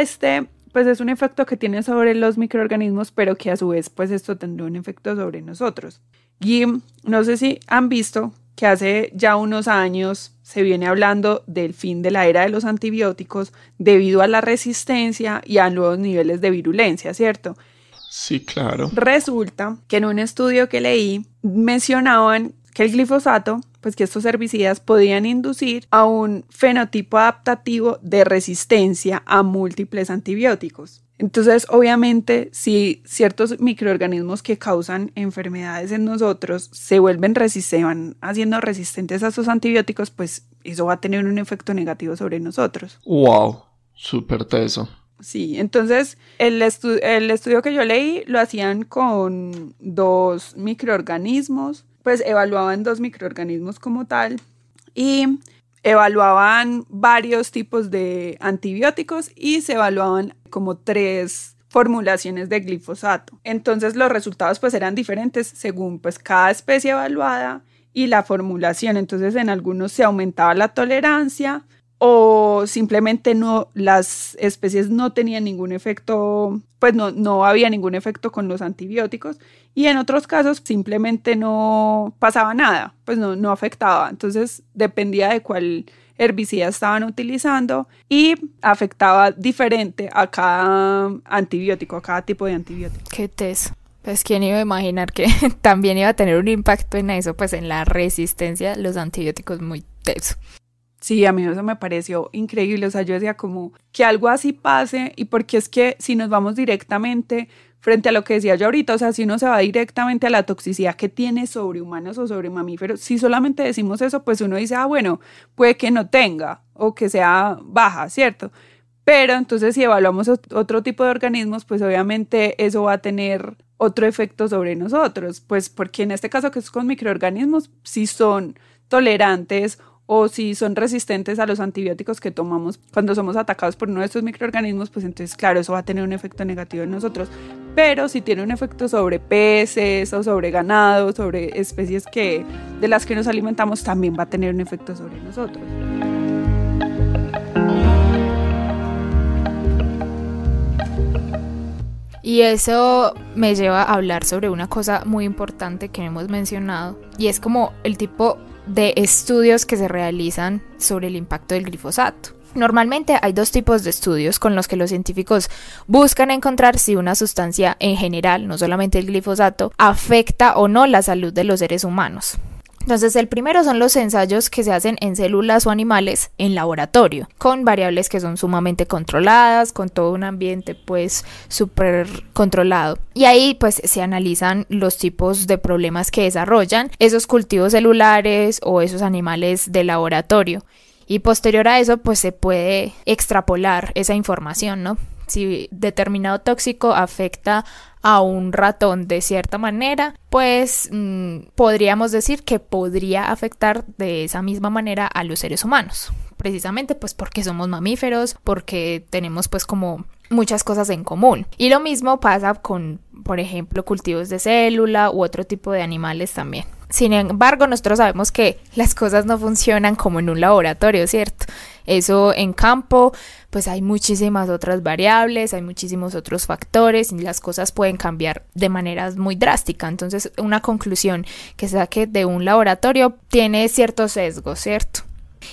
pues es un efecto que tiene sobre los microorganismos, pero que a su vez pues esto tendrá un efecto sobre nosotros. Y no sé si han visto que hace ya unos años se viene hablando del fin de la era de los antibióticos debido a la resistencia y a nuevos niveles de virulencia, ¿cierto? Sí, claro. Resulta que en un estudio que leí mencionaban que el glifosato pues que estos herbicidas podían inducir a un fenotipo adaptativo de resistencia a múltiples antibióticos. Entonces, obviamente, si ciertos microorganismos que causan enfermedades en nosotros se vuelven resistentes, van haciendo resistentes a esos antibióticos, pues eso va a tener un efecto negativo sobre nosotros. ¡Wow! Súper teso. Sí, entonces el estudio que yo leí lo hacían con 2 microorganismos, pues evaluaban 2 microorganismos como tal y evaluaban varios tipos de antibióticos y se evaluaban como 3 formulaciones de glifosato. Entonces los resultados pues eran diferentes según pues cada especie evaluada y la formulación. Entonces en algunos se aumentaba la tolerancia o simplemente no, las especies no tenían ningún efecto, pues no había ningún efecto con los antibióticos, y en otros casos simplemente no pasaba nada, pues no afectaba. Entonces dependía de cuál herbicida estaban utilizando y afectaba diferente a cada antibiótico, a cada tipo de antibiótico. Qué teso. Pues quién iba a imaginar que también iba a tener un impacto en eso, pues en la resistencia a los antibióticos, muy teso. Sí, a mí eso me pareció increíble, o sea, yo decía como que algo así pase, y porque es que si nos vamos directamente frente a lo que decía yo ahorita, o sea, si uno se va directamente a la toxicidad que tiene sobre humanos o sobre mamíferos, si solamente decimos eso, pues uno dice, bueno, puede que no tenga o que sea baja, ¿cierto? Pero entonces si evaluamos otro tipo de organismos, pues obviamente eso va a tener otro efecto sobre nosotros, pues porque en este caso que es con microorganismos, si son tolerantes o si son resistentes a los antibióticos que tomamos cuando somos atacados por uno de estos microorganismos, pues entonces claro, eso va a tener un efecto negativo en nosotros. Pero si tiene un efecto sobre peces o sobre ganado, sobre especies de las que nos alimentamos, también va a tener un efecto sobre nosotros. Y eso me lleva a hablar sobre una cosa muy importante que no hemos mencionado, y es como el tipo de estudios que se realizan sobre el impacto del glifosato. Normalmente hay 2 tipos de estudios con los que los científicos buscan encontrar si una sustancia en general, no solamente el glifosato, afecta o no la salud de los seres humanos. Entonces el primero son los ensayos que se hacen en células o animales en laboratorio, con variables que son sumamente controladas, con todo un ambiente pues súper controlado. Y ahí pues se analizan los tipos de problemas que desarrollan esos cultivos celulares o esos animales de laboratorio. Y posterior a eso pues se puede extrapolar esa información, ¿no? Si determinado tóxico afecta a un ratón de cierta manera, pues podríamos decir que podría afectar de esa misma manera a los seres humanos. Precisamente pues porque somos mamíferos, porque tenemos pues como muchas cosas en común. Y lo mismo pasa con, por ejemplo, cultivos de célula u otro tipo de animales también. Sin embargo, nosotros sabemos que las cosas no funcionan como en un laboratorio, ¿cierto? Eso en campo, pues hay muchísimas otras variables, hay muchísimos otros factores y las cosas pueden cambiar de maneras muy drásticas. Entonces, una conclusión que se saque de un laboratorio tiene cierto sesgo, ¿cierto?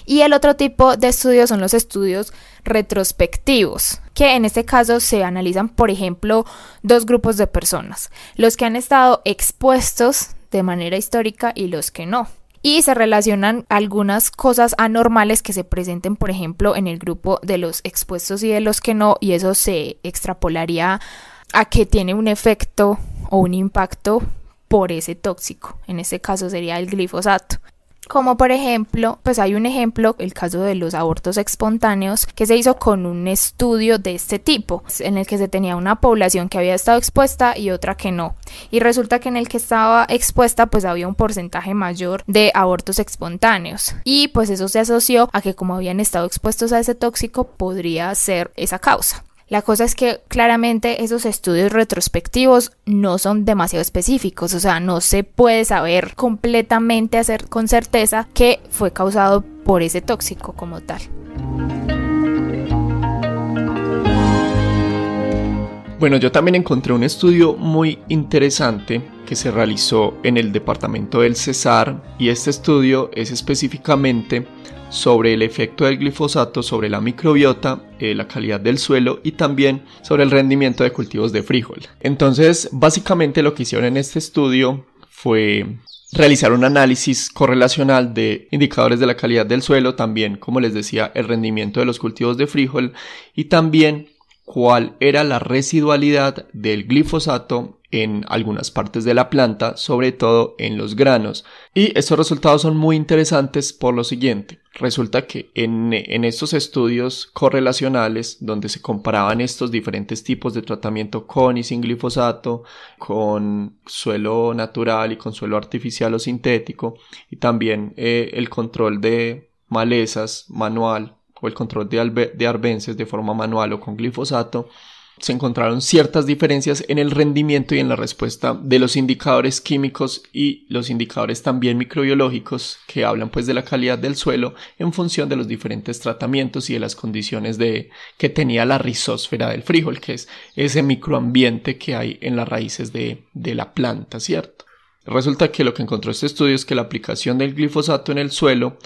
Y el otro tipo de estudios son los estudios retrospectivos, que en este caso se analizan, por ejemplo, 2 grupos de personas, los que han estado expuestos de manera histórica y los que no. Y se relacionan algunas cosas anormales que se presenten, por ejemplo, en el grupo de los expuestos y de los que no, y eso se extrapolaría a que tiene un efecto o un impacto por ese tóxico. En este caso sería el glifosato. Como por ejemplo, pues hay un ejemplo, el caso de los abortos espontáneos, que se hizo con un estudio de este tipo, en el que se tenía una población que había estado expuesta y otra que no. Y resulta que en el que estaba expuesta, pues había un porcentaje mayor de abortos espontáneos. Y pues eso se asoció a que como habían estado expuestos a ese tóxico, podría ser esa causa. La cosa es que claramente esos estudios retrospectivos no son demasiado específicos, o sea, no se puede saber completamente con certeza que fue causado por ese tóxico como tal. Bueno, yo también encontré un estudio muy interesante que se realizó en el departamento del Cesar, y este estudio es específicamente sobre el efecto del glifosato sobre la microbiota, la calidad del suelo y también sobre el rendimiento de cultivos de frijol. Entonces, básicamente lo que hicieron en este estudio fue realizar un análisis correlacional de indicadores de la calidad del suelo, también, como les decía, el rendimiento de los cultivos de frijol y también cuál era la residualidad del glifosato en algunas partes de la planta, sobre todo en los granos. Y estos resultados son muy interesantes por lo siguiente. Resulta que en estos estudios correlacionales, donde se comparaban estos diferentes tipos de tratamiento con y sin glifosato, con suelo natural y con suelo artificial o sintético, y también el control de malezas manual o el control de arbences de forma manual o con glifosato, se encontraron ciertas diferencias en el rendimiento y en la respuesta de los indicadores químicos y los indicadores también microbiológicos que hablan pues de la calidad del suelo en función de los diferentes tratamientos y de las condiciones que tenía la rizósfera del frijol, que es ese microambiente que hay en las raíces de la planta, ¿cierto? Resulta que lo que encontró este estudio es que la aplicación del glifosato en el suelo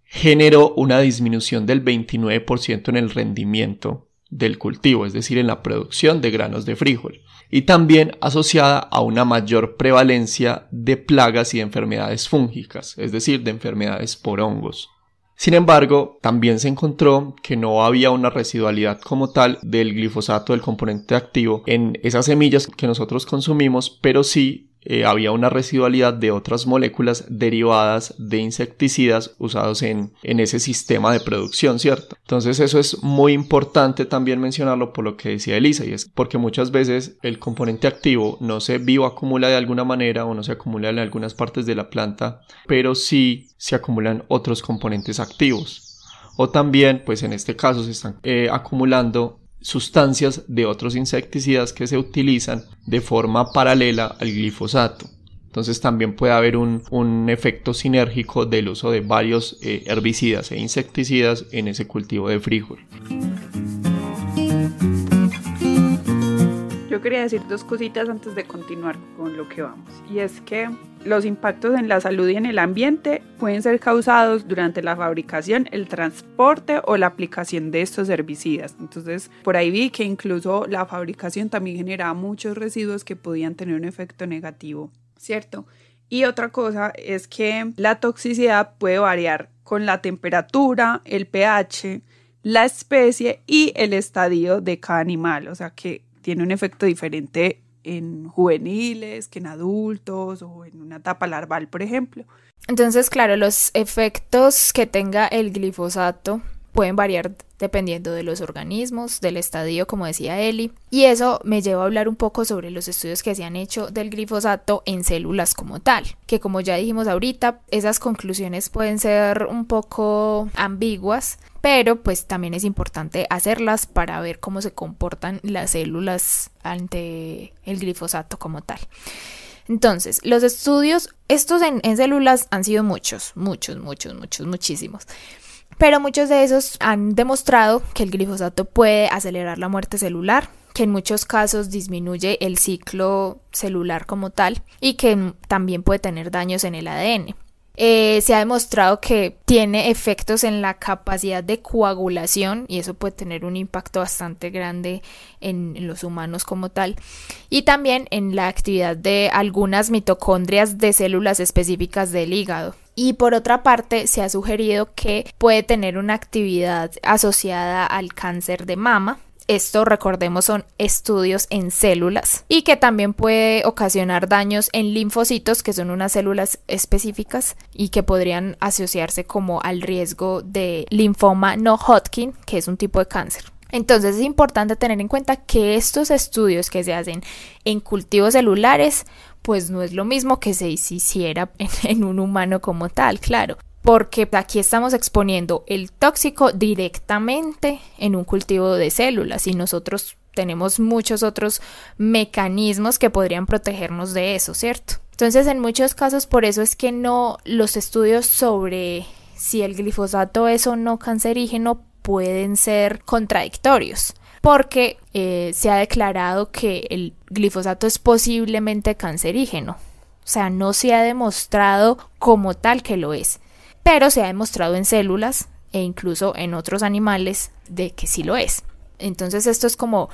generó una disminución del 29% en el rendimiento del cultivo, es decir, en la producción de granos de frijol, y también asociada a una mayor prevalencia de plagas y de enfermedades fúngicas, es decir, de enfermedades por hongos. Sin embargo, también se encontró que no había una residualidad como tal del glifosato, del componente activo, en esas semillas que nosotros consumimos, pero sí había una residualidad de otras moléculas derivadas de insecticidas usados en ese sistema de producción, ¿cierto? Entonces eso es muy importante también mencionarlo por lo que decía Elisa, y es porque muchas veces el componente activo no se bioacumula de alguna manera o no se acumula en algunas partes de la planta, pero sí se acumulan otros componentes activos. O también, pues en este caso se están acumulando sustancias de otros insecticidas que se utilizan de forma paralela al glifosato. Entonces también puede haber un efecto sinérgico del uso de varios herbicidas e insecticidas en ese cultivo de frijol. Yo quería decir dos cositas antes de continuar con lo que vamos, y es que los impactos en la salud y en el ambiente pueden ser causados durante la fabricación, el transporte o la aplicación de estos herbicidas. Entonces, por ahí vi que incluso la fabricación también generaba muchos residuos que podían tener un efecto negativo, ¿cierto? Y otra cosa es que la toxicidad puede variar con la temperatura, el pH, la especie y el estadio de cada animal, o sea que tiene un efecto diferente en juveniles que en adultos o en una etapa larval, por ejemplo. Entonces, claro, los efectos que tenga el glifosato pueden variar dependiendo de los organismos, del estadio, como decía Eli, y eso me lleva a hablar un poco sobre los estudios que se han hecho del glifosato en células como tal, que como ya dijimos ahorita, esas conclusiones pueden ser un poco ambiguas, pero pues también es importante hacerlas para ver cómo se comportan las células ante el glifosato como tal. Entonces, los estudios, estos en células han sido muchísimos. Pero muchos de esos han demostrado que el glifosato puede acelerar la muerte celular, que en muchos casos disminuye el ciclo celular como tal y que también puede tener daños en el ADN. Se ha demostrado que tiene efectos en la capacidad de coagulación y eso puede tener un impacto bastante grande en los humanos como tal, y también en la actividad de algunas mitocondrias de células específicas del hígado. Y por otra parte, se ha sugerido que puede tener una actividad asociada al cáncer de mama. Esto, recordemos, son estudios en células y que también puede ocasionar daños en linfocitos, que son unas células específicas y que podrían asociarse como al riesgo de linfoma no Hodgkin, que es un tipo de cáncer. Entonces es importante tener en cuenta que estos estudios que se hacen en cultivos celulares, pues no es lo mismo que se hiciera en un humano como tal, claro. Porque aquí estamos exponiendo el tóxico directamente en un cultivo de células y nosotros tenemos muchos otros mecanismos que podrían protegernos de eso, ¿cierto? Entonces, en muchos casos, por eso es que no, los estudios sobre si el glifosato es o no cancerígeno pueden ser contradictorios, porque se ha declarado que el glifosato es posiblemente cancerígeno. O sea, no se ha demostrado como tal que lo es, pero se ha demostrado en células e incluso en otros animales de que sí lo es. Entonces esto es como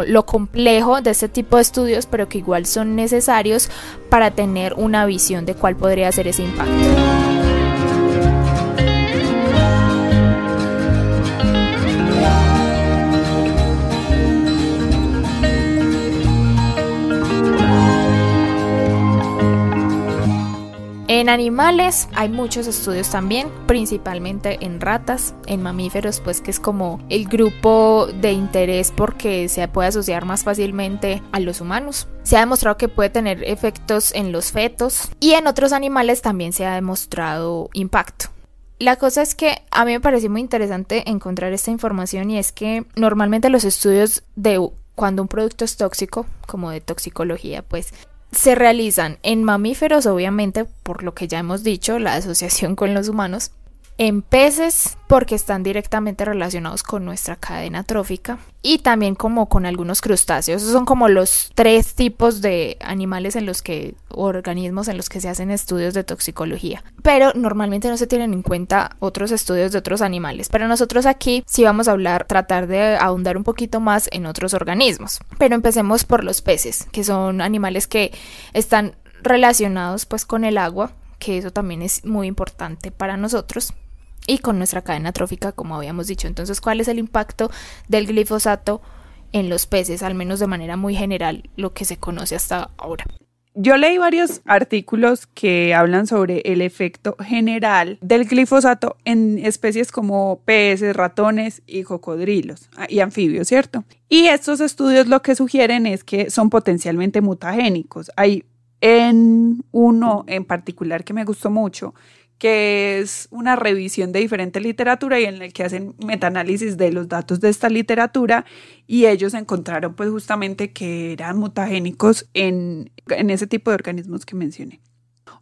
lo complejo de este tipo de estudios, pero que igual son necesarios para tener una visión de cuál podría ser ese impacto. En animales hay muchos estudios también, principalmente en ratas, en mamíferos, pues que es como el grupo de interés porque se puede asociar más fácilmente a los humanos. Se ha demostrado que puede tener efectos en los fetos y en otros animales también se ha demostrado impacto. La cosa es que a mí me pareció muy interesante encontrar esta información y es que normalmente los estudios de cuando un producto es tóxico, como de toxicología, pues se realizan en mamíferos, obviamente, por lo que ya hemos dicho, la asociación con los humanos, en peces, porque están directamente relacionados con nuestra cadena trófica, y también como con algunos crustáceos. Esos son como los 3 tipos de animales organismos en los que se hacen estudios de toxicología. Pero normalmente no se tienen en cuenta otros estudios de otros animales. Pero nosotros aquí sí vamos a tratar de ahondar un poquito más en otros organismos. Pero empecemos por los peces, que son animales que están relacionados pues con el agua, que eso también es muy importante para nosotros, y con nuestra cadena trófica, como habíamos dicho. Entonces, ¿cuál es el impacto del glifosato en los peces? Al menos de manera muy general, lo que se conoce hasta ahora. Yo leí varios artículos que hablan sobre el efecto general del glifosato en especies como peces, ratones y cocodrilos y anfibios, ¿cierto? Y estos estudios lo que sugieren es que son potencialmente mutagénicos. Hay uno en particular que me gustó mucho, que es una revisión de diferente literatura y en el que hacen metaanálisis de los datos de esta literatura, y ellos encontraron pues justamente que eran mutagénicos en ese tipo de organismos que mencioné.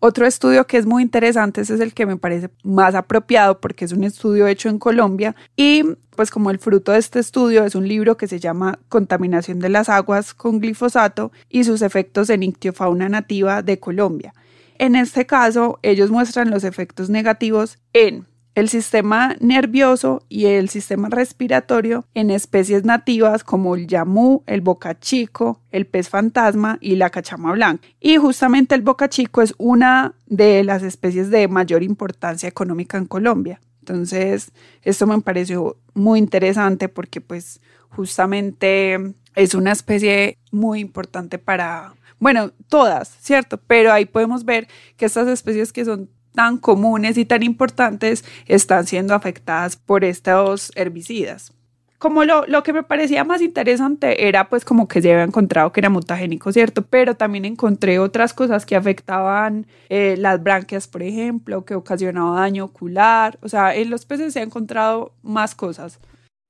Otro estudio que es muy interesante, ese es el que me parece más apropiado porque es un estudio hecho en Colombia, y pues como el fruto de este estudio es un libro que se llama Contaminación de las aguas con glifosato y sus efectos en ictiofauna nativa de Colombia. En este caso, ellos muestran los efectos negativos en el sistema nervioso y el sistema respiratorio en especies nativas como el yamú, el bocachico, el pez fantasma y la cachama blanca. Y justamente el bocachico es una de las especies de mayor importancia económica en Colombia. Entonces, esto me pareció muy interesante porque pues justamente es una especie muy importante para... Bueno, todas, ¿cierto? Pero ahí podemos ver que estas especies que son tan comunes y tan importantes están siendo afectadas por estos herbicidas. Como lo que me parecía más interesante era pues como que se había encontrado que era mutagénico, ¿cierto? Pero también encontré otras cosas que afectaban las branquias, por ejemplo, que ocasionaba daño ocular. O sea, en los peces se ha encontrado más cosas.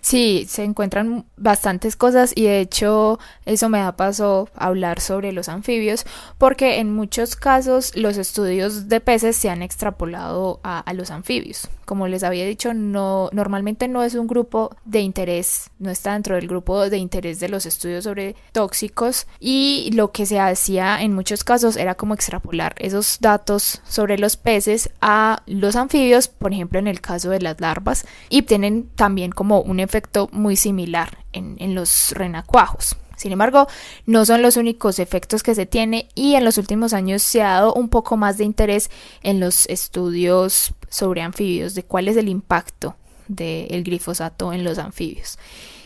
Sí, se encuentran bastantes cosas y de hecho eso me da paso a hablar sobre los anfibios porque en muchos casos los estudios de peces se han extrapolado a los anfibios. Como les había dicho, normalmente no es un grupo de interés, no está dentro del grupo de interés de los estudios sobre tóxicos, y lo que se hacía en muchos casos era como extrapolar esos datos sobre los peces a los anfibios, por ejemplo en el caso de las larvas, y tienen también como un efecto muy similar en los renacuajos. Sin embargo, no son los únicos efectos que se tiene y en los últimos años se ha dado un poco más de interés en los estudios sobre anfibios, de cuál es el impacto del glifosato en los anfibios.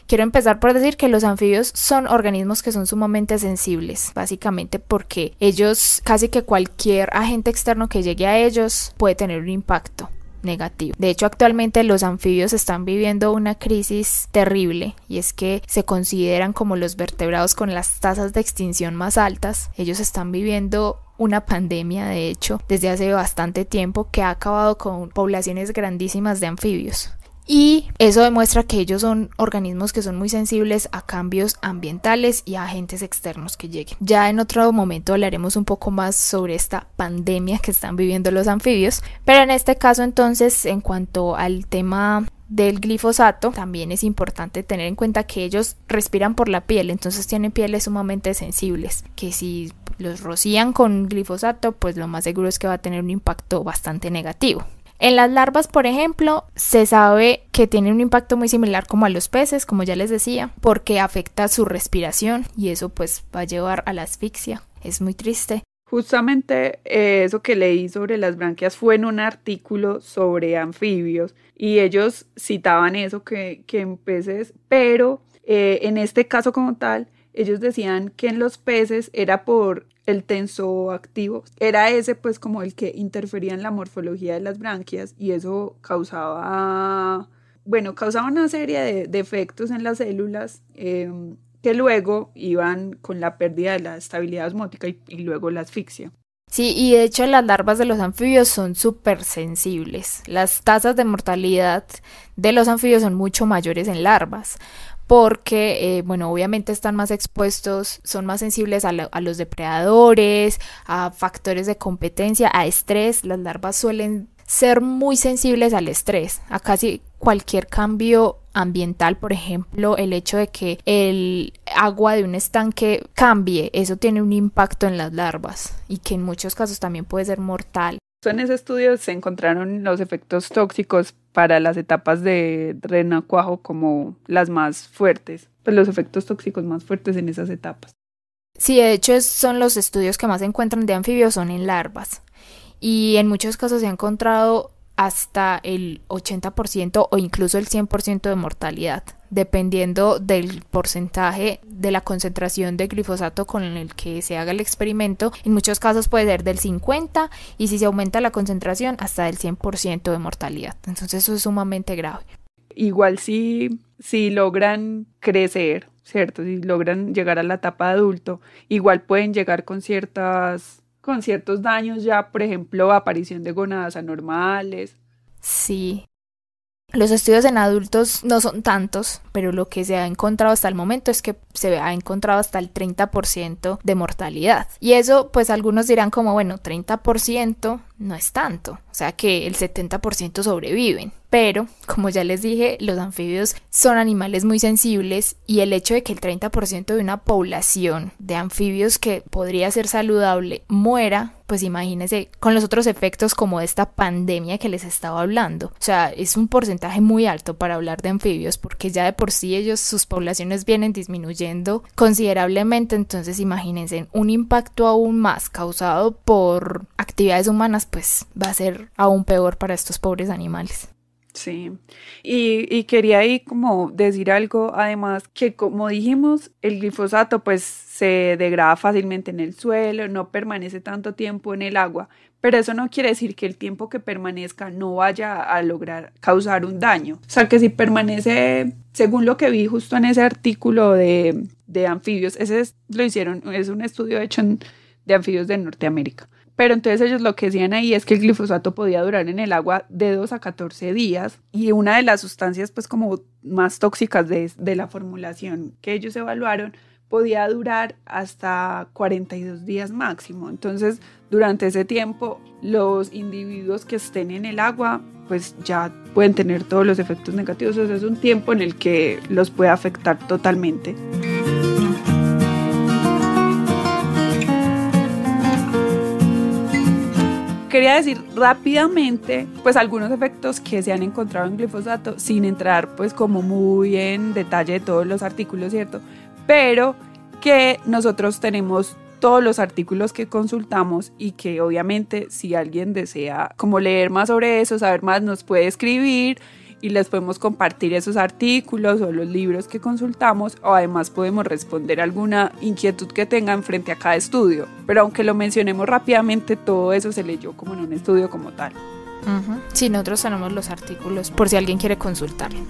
Quiero empezar por decir que los anfibios son organismos que son sumamente sensibles, básicamente porque ellos, casi que cualquier agente externo que llegue a ellos puede tener un impacto negativo. De hecho, actualmente los anfibios están viviendo una crisis terrible y es que se consideran como los vertebrados con las tasas de extinción más altas. Ellos están viviendo una pandemia, de hecho, desde hace bastante tiempo que ha acabado con poblaciones grandísimas de anfibios. Y eso demuestra que ellos son organismos que son muy sensibles a cambios ambientales y a agentes externos que lleguen. Ya en otro momento hablaremos un poco más sobre esta pandemia que están viviendo los anfibios, pero en este caso entonces, en cuanto al tema del glifosato, también es importante tener en cuenta que ellos respiran por la piel, entonces tienen pieles sumamente sensibles, que si los rocían con glifosato, pues lo más seguro es que va a tener un impacto bastante negativo. En las larvas, por ejemplo, se sabe que tiene un impacto muy similar como a los peces, como ya les decía, porque afecta su respiración y eso pues va a llevar a la asfixia. Es muy triste. Justamente eso que leí sobre las branquias fue en un artículo sobre anfibios y ellos citaban eso que en peces, pero en este caso como tal, ellos decían que en los peces era por el tensoactivo, era ese pues como el que interfería en la morfología de las branquias y eso causaba una serie de efectos en las células que luego iban con la pérdida de la estabilidad osmótica y luego la asfixia. Sí, y de hecho las larvas de los anfibios son súper sensibles. Las tasas de mortalidad de los anfibios son mucho mayores en larvas porque, obviamente están más expuestos, son más sensibles a los depredadores, a factores de competencia, a estrés. Las larvas suelen ser muy sensibles al estrés, a casi cualquier cambio ambiental. Por ejemplo, el hecho de que el agua de un estanque cambie, eso tiene un impacto en las larvas y que en muchos casos también puede ser mortal. En ese estudio se encontraron los efectos tóxicos para las etapas de renacuajo como las más fuertes, pues los efectos tóxicos más fuertes en esas etapas. Sí, de hecho son los estudios que más se encuentran de anfibios son en larvas y en muchos casos se ha encontrado hasta el 80% o incluso el 100% de mortalidad, dependiendo del porcentaje de la concentración de glifosato con el que se haga el experimento. En muchos casos puede ser del 50% y si se aumenta la concentración hasta del 100% de mortalidad. Entonces eso es sumamente grave. Igual si logran crecer, ¿cierto? Si logran llegar a la etapa de adulto, igual pueden llegar con ciertos daños ya, por ejemplo, aparición de gónadas anormales. Sí. Los estudios en adultos no son tantos, pero lo que se ha encontrado hasta el momento es que se ha encontrado hasta el 30% de mortalidad. Y eso, pues algunos dirán como, 30% no es tanto, o sea que el 70% sobreviven. Pero, como ya les dije, los anfibios son animales muy sensibles y el hecho de que el 30% de una población de anfibios que podría ser saludable muera, pues imagínense con los otros efectos como esta pandemia que les estaba hablando. O sea, es un porcentaje muy alto para hablar de anfibios porque ya de por sí sus poblaciones vienen disminuyendo considerablemente, entonces imagínense un impacto aún más causado por actividades humanas, pues va a ser aún peor para estos pobres animales. Sí, y quería ahí como decir algo, además que como dijimos, el glifosato pues se degrada fácilmente en el suelo, no permanece tanto tiempo en el agua, pero eso no quiere decir que el tiempo que permanezca no vaya a lograr causar un daño. O sea que si permanece, según lo que vi justo en ese artículo de anfibios, lo hicieron, es un estudio hecho de anfibios de Norteamérica. Pero entonces ellos lo que decían ahí es que el glifosato podía durar en el agua de 2 a 14 días y una de las sustancias pues como más tóxicas de la formulación que ellos evaluaron podía durar hasta 42 días máximo. Entonces durante ese tiempo los individuos que estén en el agua pues ya pueden tener todos los efectos negativos. O sea, es un tiempo en el que los puede afectar totalmente. Quería decir rápidamente pues algunos efectos que se han encontrado en glifosato sin entrar pues como muy en detalle de todos los artículos, ¿cierto? Pero que nosotros tenemos todos los artículos que consultamos y que obviamente si alguien desea como leer más sobre eso, saber más, nos puede escribir y les podemos compartir esos artículos o los libros que consultamos, o además podemos responder alguna inquietud que tengan frente a cada estudio. Pero aunque lo mencionemos rápidamente, todo eso se leyó como en un estudio como tal. Sí, nosotros tenemos los artículos por si alguien quiere consultarlo.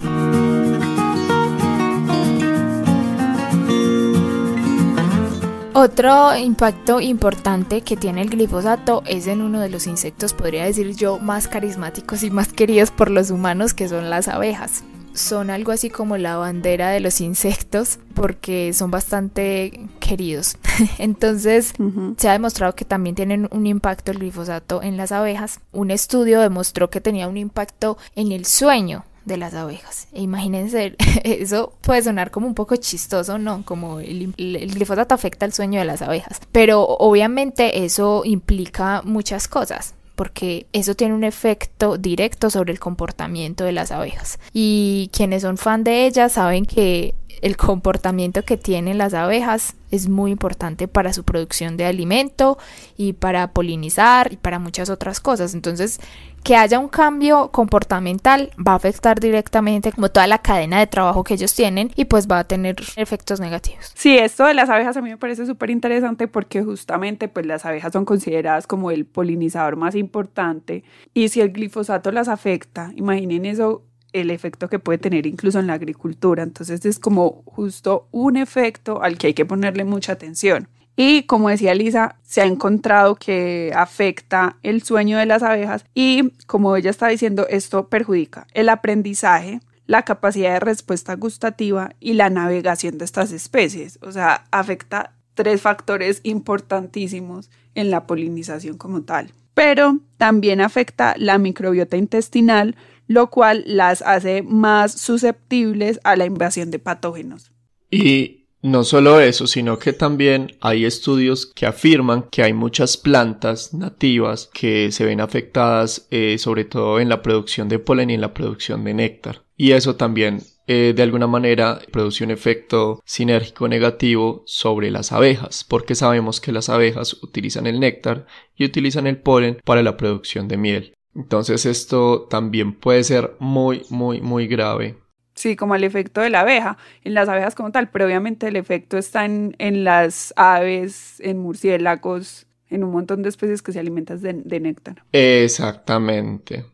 Otro impacto importante que tiene el glifosato es en uno de los insectos, podría decir yo, más carismáticos y más queridos por los humanos, que son las abejas. Son algo así como la bandera de los insectos porque son bastante queridos. Entonces, se ha demostrado que también tienen un impacto el glifosato en las abejas. Un estudio demostró que tenía un impacto en el sueño de las abejas. E imagínense, eso puede sonar como un poco chistoso, ¿no? Como el glifosato afecta el sueño de las abejas. Pero obviamente eso implica muchas cosas. porque eso tiene un efecto directo sobre el comportamiento de las abejas. Y quienes son fan de ellas saben que el comportamiento que tienen las abejas es muy importante para su producción de alimento y para polinizar y para muchas otras cosas. Entonces, que haya un cambio comportamental va a afectar directamente como toda la cadena de trabajo que ellos tienen y pues va a tener efectos negativos. Sí, esto de las abejas a mí me parece súper interesante porque justamente pues las abejas son consideradas como el polinizador más importante y si el glifosato las afecta, imaginen eso, el efecto que puede tener incluso en la agricultura. Entonces es como justo un efecto al que hay que ponerle mucha atención. Y como decía Lisa, se ha encontrado que afecta el sueño de las abejas y como ella está diciendo, esto perjudica el aprendizaje, la capacidad de respuesta gustativa y la navegación de estas especies. O sea, afecta 3 factores importantísimos en la polinización como tal. Pero también afecta la microbiota intestinal, lo cual las hace más susceptibles a la invasión de patógenos. Y no solo eso, sino que también hay estudios que afirman que hay muchas plantas nativas que se ven afectadas sobre todo en la producción de polen y en la producción de néctar. Y eso también de alguna manera produce un efecto sinérgico negativo sobre las abejas, porque sabemos que las abejas utilizan el néctar y utilizan el polen para la producción de miel. Entonces esto también puede ser muy grave. Sí, como el efecto de la abeja, en las abejas como tal, pero obviamente el efecto está en las aves, en murciélagos, en un montón de especies que se alimentan de néctar. Exactamente.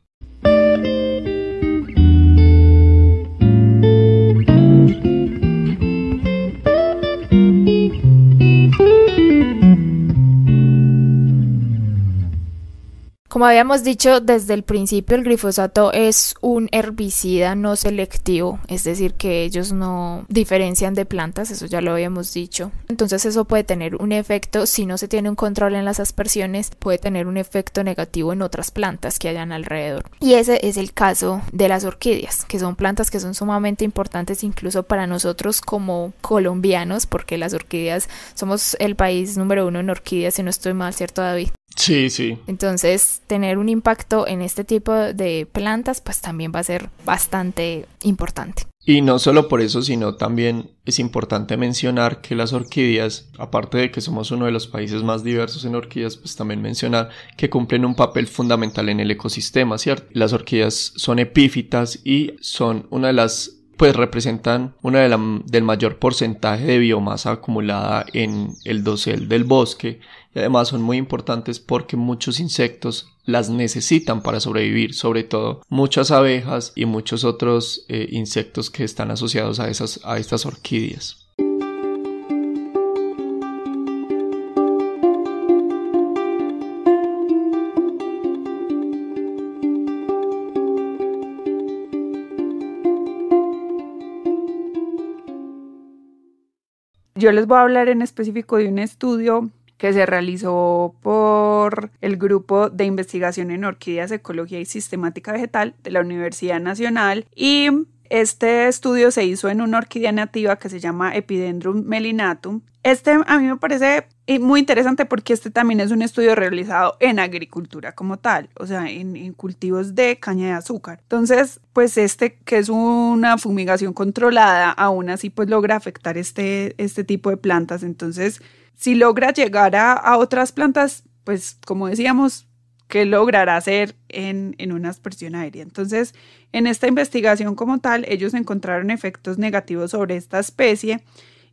Como habíamos dicho desde el principio, el glifosato es un herbicida no selectivo, es decir, que ellos no diferencian de plantas, eso ya lo habíamos dicho. Entonces eso puede tener un efecto, si no se tiene un control en las aspersiones, puede tener un efecto negativo en otras plantas que hayan alrededor. Y ese es el caso de las orquídeas, que son plantas que son sumamente importantes incluso para nosotros como colombianos, porque las orquídeas, somos el país número 1 en orquídeas, si no estoy mal, ¿cierto, David? Sí. Entonces, tener un impacto en este tipo de plantas, pues también va a ser bastante importante. Y no solo por eso, sino también es importante mencionar que las orquídeas, aparte de que somos uno de los países más diversos en orquídeas, pues también mencionar que cumplen un papel fundamental en el ecosistema, ¿cierto? Las orquídeas son epífitas y son una de las, pues representan del mayor porcentaje de biomasa acumulada en el dosel del bosque y además son muy importantes porque muchos insectos las necesitan para sobrevivir, sobre todo muchas abejas y muchos otros insectos que están asociados a estas orquídeas. Yo les voy a hablar en específico de un estudio que se realizó por el Grupo de Investigación en Orquídeas, Ecología y Sistemática Vegetal de la Universidad Nacional y este estudio se hizo en una orquídea nativa que se llama Epidendrum melinatum. A mí me parece muy interesante porque también es un estudio realizado en agricultura como tal, o sea, en cultivos de caña de azúcar. Entonces, pues que es una fumigación controlada, aún así pues logra afectar este tipo de plantas. Entonces, si logra llegar a otras plantas, pues como decíamos, ¿qué logrará hacer en una aspersión aérea? Entonces, en esta investigación como tal, ellos encontraron efectos negativos sobre esta especie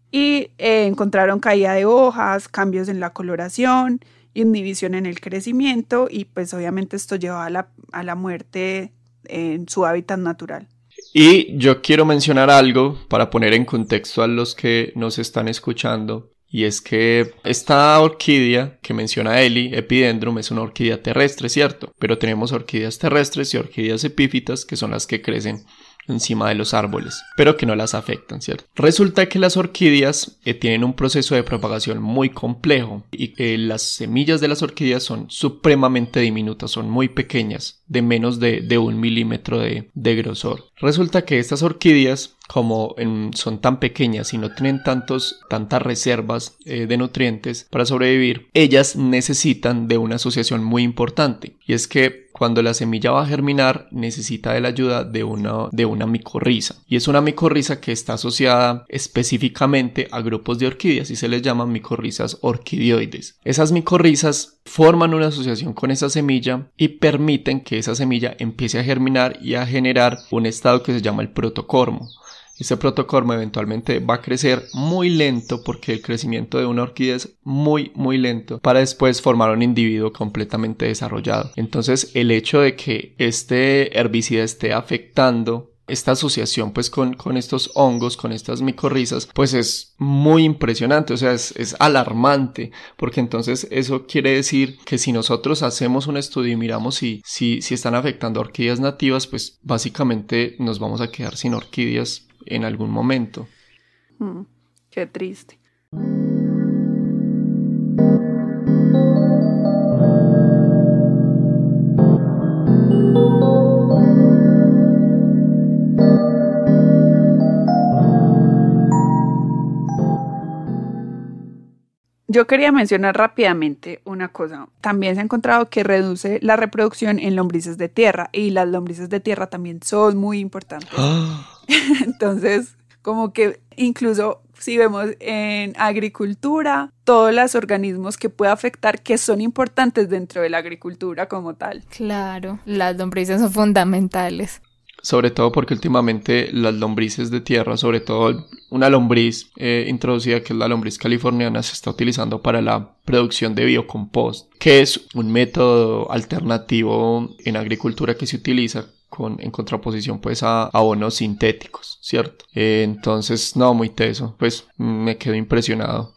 y encontraron caída de hojas, cambios en la coloración, inhibición en el crecimiento y pues obviamente esto lleva a la muerte en su hábitat natural. Y yo quiero mencionar algo para poner en contexto a los que nos están escuchando. Y es que esta orquídea que menciona Eli, Epidendrum, es una orquídea terrestre, ¿cierto? Pero tenemos orquídeas terrestres y orquídeas epífitas que son las que crecen encima de los árboles, pero que no las afectan, ¿cierto? Resulta que las orquídeas tienen un proceso de propagación muy complejo y las semillas de las orquídeas son supremamente diminutas, son muy pequeñas, de menos de 1 milímetro de grosor. Resulta que estas orquídeas, como son tan pequeñas y no tienen tantas reservas de nutrientes para sobrevivir, ellas necesitan de una asociación muy importante, y es que cuando la semilla va a germinar necesita de la ayuda de una micorriza, y es una micorriza que está asociada específicamente a grupos de orquídeas y se les llaman micorrizas orquidioides. Esas micorrizas forman una asociación con esa semilla y permiten que esa semilla empiece a germinar y a generar un estado que se llama el protocormo. Este protocormo eventualmente va a crecer muy lento, porque el crecimiento de una orquídea es muy muy lento, para después formar un individuo completamente desarrollado. Entonces el hecho de que este herbicida esté afectando esta asociación pues con estos hongos, con estas micorrizas, pues es muy impresionante, o sea, es alarmante, porque entonces eso quiere decir que si nosotros hacemos un estudio y miramos si están afectando orquídeas nativas, pues básicamente nos vamos a quedar sin orquídeas en algún momento. Qué triste. Yo quería mencionar rápidamente una cosa. También se ha encontrado que reduce la reproducción en lombrices de tierra, y las lombrices de tierra también son muy importantes. Entonces, como que incluso si vemos en agricultura, todos los organismos que puede afectar, que son importantes dentro de la agricultura como tal. Claro, las lombrices son fundamentales. Sobre todo porque últimamente las lombrices de tierra, sobre todo una lombriz introducida que es la lombriz californiana, se está utilizando para la producción de biocompost, que es un método alternativo en agricultura que se utiliza en contraposición pues a abonos sintéticos, ¿cierto? Entonces, no, muy teso, pues me quedo impresionado.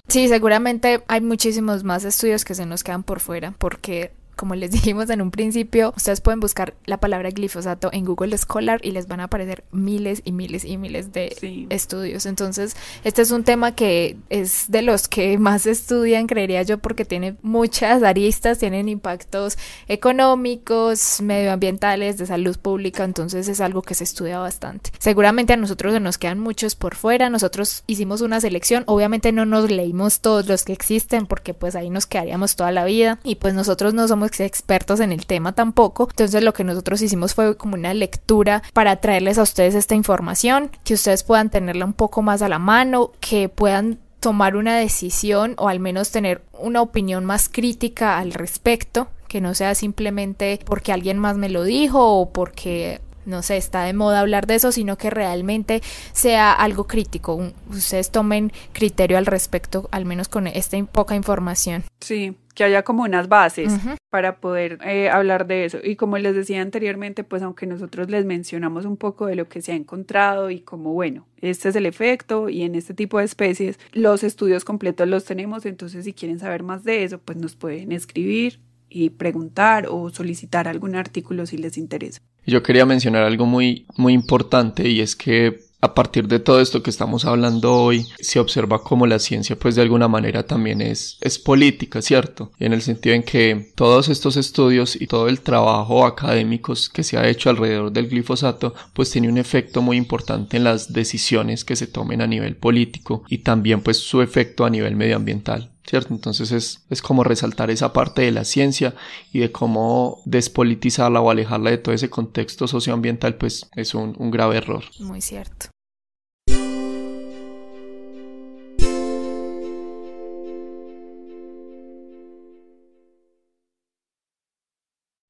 Sí, seguramente hay muchísimos más estudios que se nos quedan por fuera, porque como les dijimos en un principio, ustedes pueden buscar la palabra glifosato en Google Scholar y les van a aparecer miles y miles y miles de estudios. Entonces, este es un tema que es de los que más se estudian, creería yo, porque tiene muchas aristas, tienen impactos económicos, medioambientales, de salud pública, entonces es algo que se estudia bastante. Seguramente a nosotros se nos quedan muchos por fuera, nosotros hicimos una selección, obviamente no nos leímos todos los que existen, porque pues ahí nos quedaríamos toda la vida, y pues nosotros no somos expertos en el tema tampoco, entonces lo que nosotros hicimos fue como una lectura para traerles a ustedes esta información, que ustedes puedan tenerla un poco más a la mano, que puedan tomar una decisión o al menos tener una opinión más crítica al respecto, que no sea simplemente porque alguien más me lo dijo o porque no sé, está de moda hablar de eso, sino que realmente sea algo crítico. Ustedes tomen criterio al respecto, al menos con esta poca información. Sí, que haya como unas bases para poder hablar de eso. Y como les decía anteriormente, pues aunque nosotros les mencionamos un poco de lo que se ha encontrado y como, bueno, este es el efecto y en este tipo de especies, los estudios completos los tenemos, entonces si quieren saber más de eso, pues nos pueden escribir y preguntar o solicitar algún artículo si les interesa. Yo quería mencionar algo muy, muy importante, y es que a partir de todo esto que estamos hablando hoy, se observa cómo la ciencia pues de alguna manera también es política, ¿cierto? En el sentido en que todos estos estudios y todo el trabajo académico que se ha hecho alrededor del glifosato pues tiene un efecto muy importante en las decisiones que se tomen a nivel político y también pues su efecto a nivel medioambiental, ¿cierto? Entonces es como resaltar esa parte de la ciencia y de cómo despolitizarla o alejarla de todo ese contexto socioambiental pues es un grave error. Muy cierto.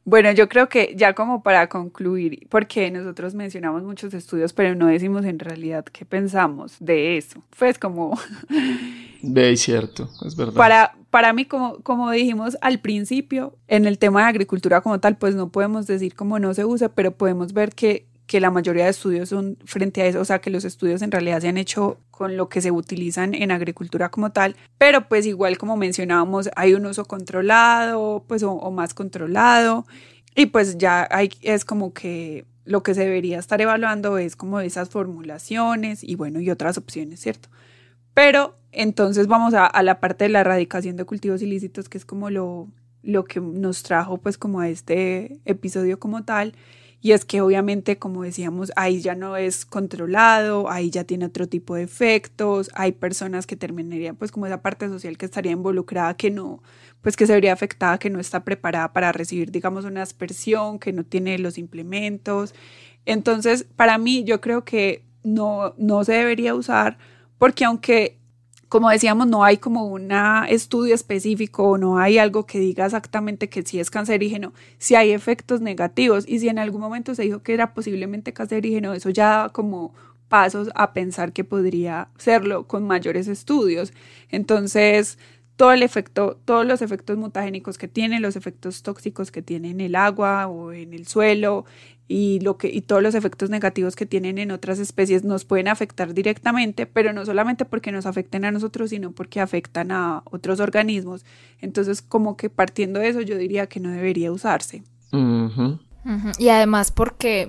Bueno, yo creo que ya como para concluir, porque nosotros mencionamos muchos estudios, pero no decimos en realidad qué pensamos de eso. Pues como... Es cierto, es verdad. Para mí, como dijimos al principio, en el tema de agricultura como tal, pues no podemos decir cómo no se usa, pero podemos ver que la mayoría de estudios son frente a eso, o sea que los estudios en realidad se han hecho con lo que se utilizan en agricultura como tal, pero pues igual como mencionábamos hay un uso controlado pues o más controlado y pues ya es como que lo que se debería estar evaluando es como esas formulaciones y bueno, y otras opciones, ¿cierto? Pero entonces vamos a la parte de la erradicación de cultivos ilícitos, que es como lo que nos trajo pues como a este episodio como tal, y es que obviamente, como decíamos, ahí ya no es controlado, ahí ya tiene otro tipo de efectos, hay personas que terminarían pues como esa parte social que estaría involucrada, que no, pues que se vería afectada, que no está preparada para recibir, digamos, una aspersión, que no tiene los implementos. Entonces, para mí, yo creo que no se debería usar, porque aunque, como decíamos, no hay como un estudio específico, no hay algo que diga exactamente que sí es cancerígeno, sí hay efectos negativos, y si en algún momento se dijo que era posiblemente cancerígeno, eso ya da como pasos a pensar que podría serlo con mayores estudios. Entonces, todos los efectos mutagénicos que tiene, los efectos tóxicos que tiene en el agua o en el suelo, y todos los efectos negativos que tienen en otras especies nos pueden afectar directamente, pero no solamente porque nos afecten a nosotros, sino porque afectan a otros organismos. Entonces, como que partiendo de eso, yo diría que no debería usarse. Uh-huh. Uh-huh. Y además porque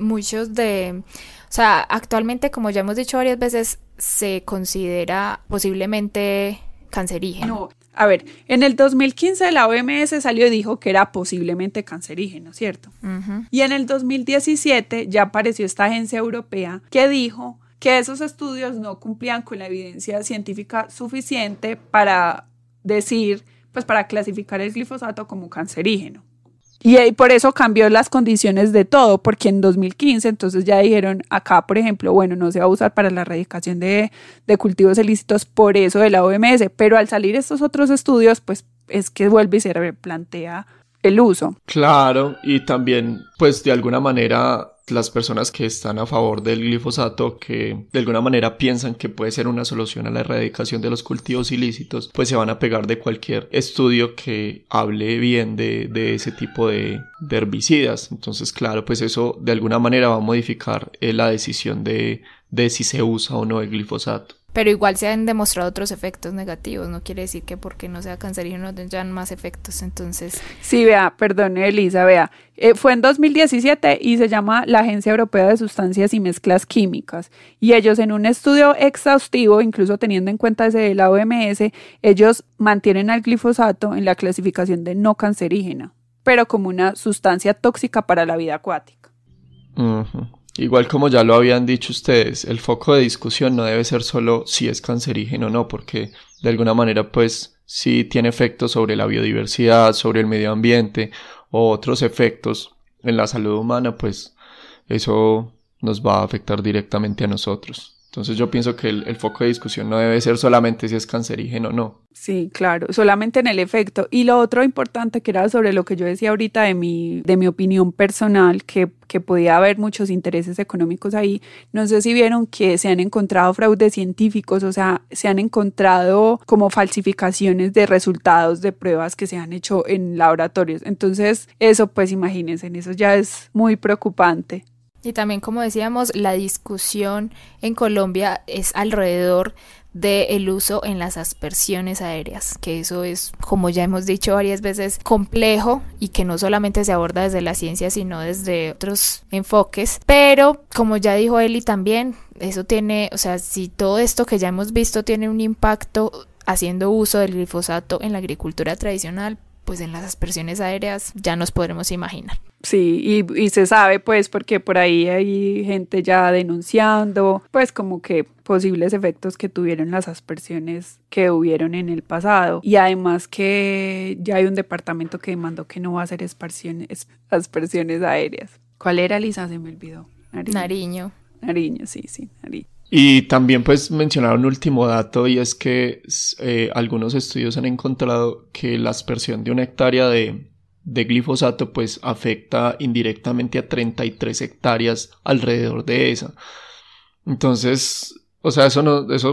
actualmente, como ya hemos dicho varias veces, se considera posiblemente cancerígeno. No, a ver, en el 2015 la OMS salió y dijo que era posiblemente cancerígeno, ¿cierto? Uh-huh. Y en el 2017 ya apareció esta agencia europea que dijo que esos estudios no cumplían con la evidencia científica suficiente para decir, pues para clasificar el glifosato como cancerígeno. Y por eso cambió las condiciones de todo, porque en 2015 entonces ya dijeron acá, por ejemplo, bueno, no se va a usar para la erradicación de cultivos ilícitos por eso de la OMS, pero al salir estos otros estudios, pues es que vuelve y se replantea el uso. Claro, y también, pues de alguna manera, las personas que están a favor del glifosato, que de alguna manera piensan que puede ser una solución a la erradicación de los cultivos ilícitos, pues se van a pegar de cualquier estudio que hable bien de ese tipo de herbicidas. Entonces, claro, pues eso de alguna manera va a modificar la decisión de si se usa o no el glifosato. Pero igual se han demostrado otros efectos negativos, no quiere decir que porque no sea cancerígeno no tendrán más efectos, entonces... Sí, perdone Elisa, fue en 2017 y se llama la Agencia Europea de Sustancias y Mezclas Químicas, y ellos en un estudio exhaustivo, incluso teniendo en cuenta ese de la OMS, ellos mantienen al glifosato en la clasificación de no cancerígena, pero como una sustancia tóxica para la vida acuática. Uh-huh. Igual como ya lo habían dicho ustedes, el foco de discusión no debe ser solo si es cancerígeno o no, porque de alguna manera pues si tiene efectos sobre la biodiversidad, sobre el medio ambiente o otros efectos en la salud humana, pues eso nos va a afectar directamente a nosotros. Entonces yo pienso que el foco de discusión no debe ser solamente si es cancerígeno o no. Sí, claro, solamente en el efecto. Y lo otro importante que era sobre lo que yo decía ahorita de mi opinión personal, que podía haber muchos intereses económicos ahí. No sé si vieron que se han encontrado fraudes científicos, o sea, se han encontrado como falsificaciones de resultados de pruebas que se han hecho en laboratorios. Entonces eso, pues imagínense, eso ya es muy preocupante. Y también, como decíamos, la discusión en Colombia es alrededor del uso en las aspersiones aéreas, que eso es, como ya hemos dicho varias veces, complejo y que no solamente se aborda desde la ciencia, sino desde otros enfoques. Pero, como ya dijo Eli también, eso tiene, o sea, si todo esto que ya hemos visto tiene un impacto haciendo uso del glifosato en la agricultura tradicional, pues en las aspersiones aéreas ya nos podremos imaginar. Sí, y se sabe pues porque por ahí hay gente ya denunciando pues como que posibles efectos que tuvieron las aspersiones que hubieron en el pasado, y además que ya hay un departamento que demandó que no va a hacer aspersiones aéreas. ¿Cuál era, Lisa? Se me olvidó. Nariño, sí, Nariño. Y también pues mencionar un último dato, y es que algunos estudios han encontrado que la aspersión de una hectárea de glifosato pues afecta indirectamente a 33 hectáreas alrededor de esa. Entonces, o sea, eso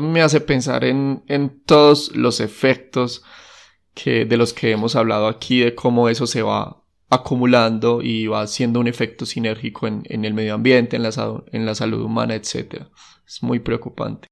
me hace pensar en todos los efectos de los que hemos hablado aquí, de cómo eso se va acumulando y va haciendo un efecto sinérgico en el medio ambiente, en la salud humana, etc. Es muy preocupante.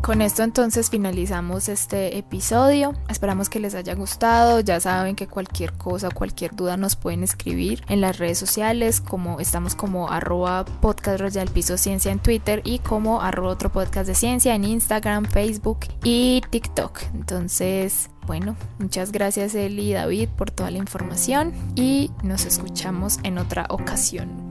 Con esto entonces finalizamos este episodio. Esperamos que les haya gustado. Ya saben que cualquier cosa, cualquier duda nos pueden escribir en las redes sociales, como estamos como @podcast_ciencia en Twitter y como @otro podcast de ciencia en Instagram, Facebook y TikTok. Entonces, bueno, muchas gracias Eli y David por toda la información y nos escuchamos en otra ocasión.